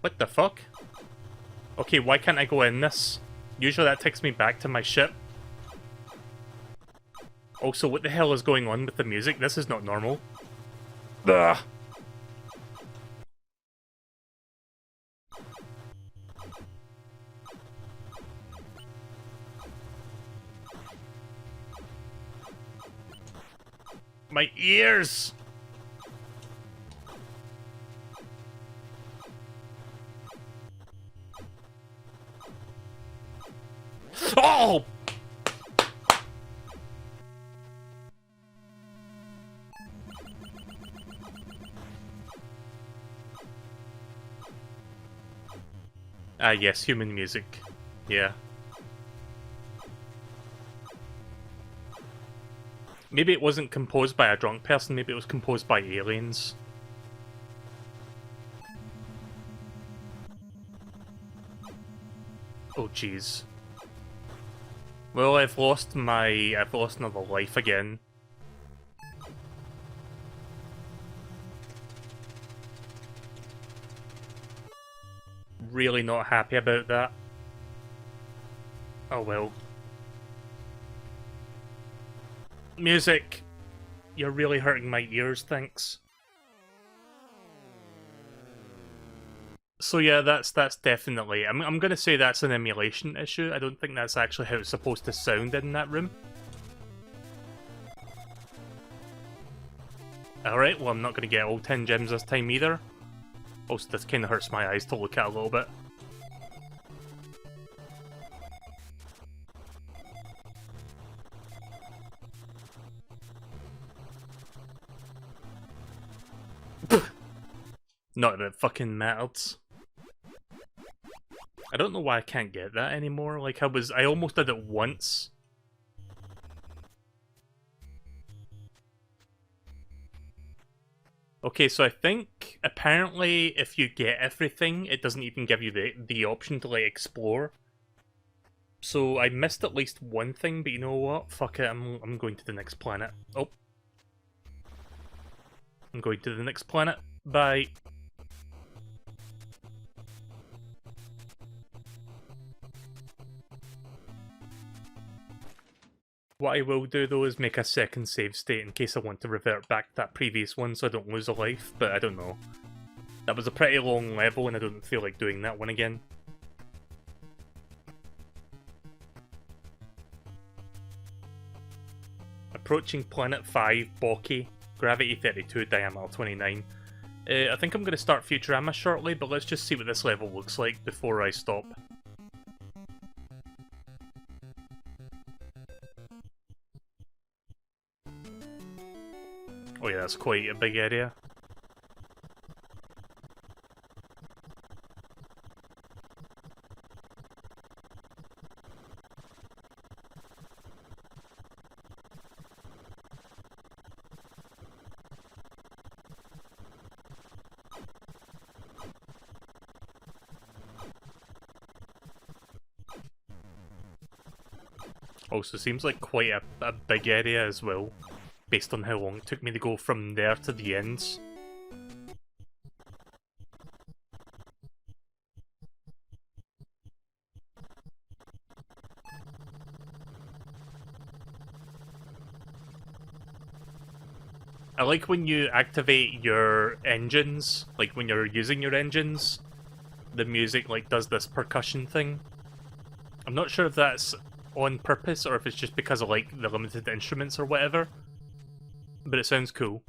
What the fuck? Okay, why can't I go in this? Usually that takes me back to my ship. Also, what the hell is going on with the music? This is not normal. Ugh. My ears! Oh! Ah, yes, human music. Yeah. Maybe it wasn't composed by a drunk person, maybe it was composed by aliens. Oh, jeez. Well, I've lost another life again. Really not happy about that. Oh well. Music! You're really hurting my ears, thanks. So yeah, that's definitely... I'm gonna say that's an emulation issue. I don't think that's actually how it's supposed to sound in that room. Alright, well I'm not gonna get all 10 gems this time either. Also, this kinda hurts my eyes to look at a little bit. Not that it fucking matters. I don't know why I can't get that anymore. Like, I almost did it once. Okay, so I think, apparently, if you get everything, it doesn't even give you the option to, like, explore. So I missed at least one thing, but you know what? Fuck it, I'm going to the next planet. Oh. I'm going to the next planet. Bye. What I will do, though, is make a second save state in case I want to revert back to that previous one so I don't lose a life, but I don't know. That was a pretty long level and I don't feel like doing that one again. Approaching Planet 5, Boki, Gravity 32, Diameter 29. I think I'm going to start Futurama shortly, but let's just see what this level looks like before I stop. Oh yeah, that's quite a big area. Also seems like quite a big area as well, based on how long it took me to go from there to the ends. I like when you activate your engines, like when you're using your engines, the music like does this percussion thing. I'm not sure if that's on purpose or if it's just because of like the limited instruments or whatever, but it sounds cool.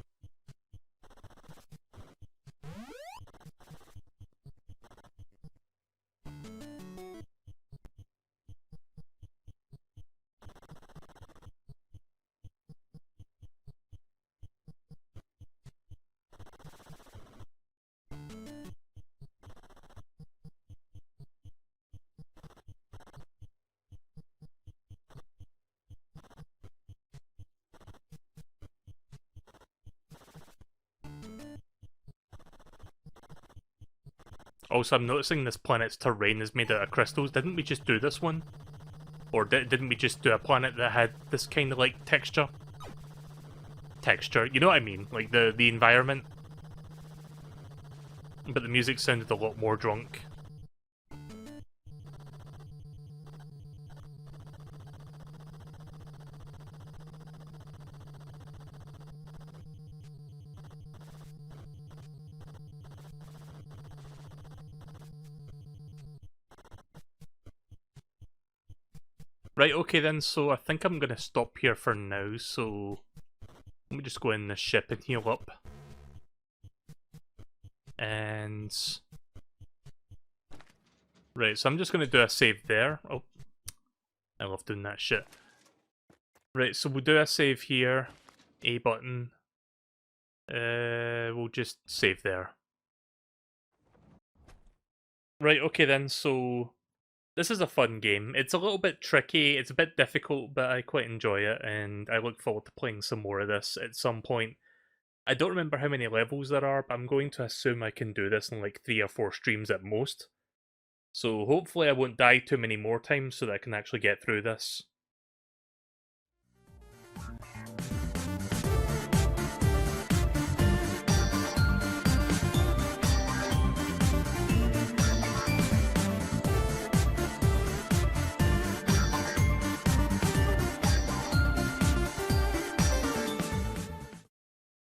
Also, I'm noticing this planet's terrain is made out of crystals. Didn't we just do this one? Or didn't we just do a planet that had this kind of, like, texture? Texture, you know what I mean? Like, the environment. But the music sounded a lot more drunk. Right, okay then, so I think I'm gonna stop here for now, so let me just go in the ship and heal up. And... Right, so I'm just gonna do a save there. Oh, I love doing that shit. Right, so we'll do a save here. A button. We'll just save there. Right, okay then, so... This is a fun game. It's a little bit tricky, it's a bit difficult, but I quite enjoy it, and I look forward to playing some more of this at some point. I don't remember how many levels there are, but I'm going to assume I can do this in like 3 or 4 streams at most. So hopefully I won't die too many more times so that I can actually get through this.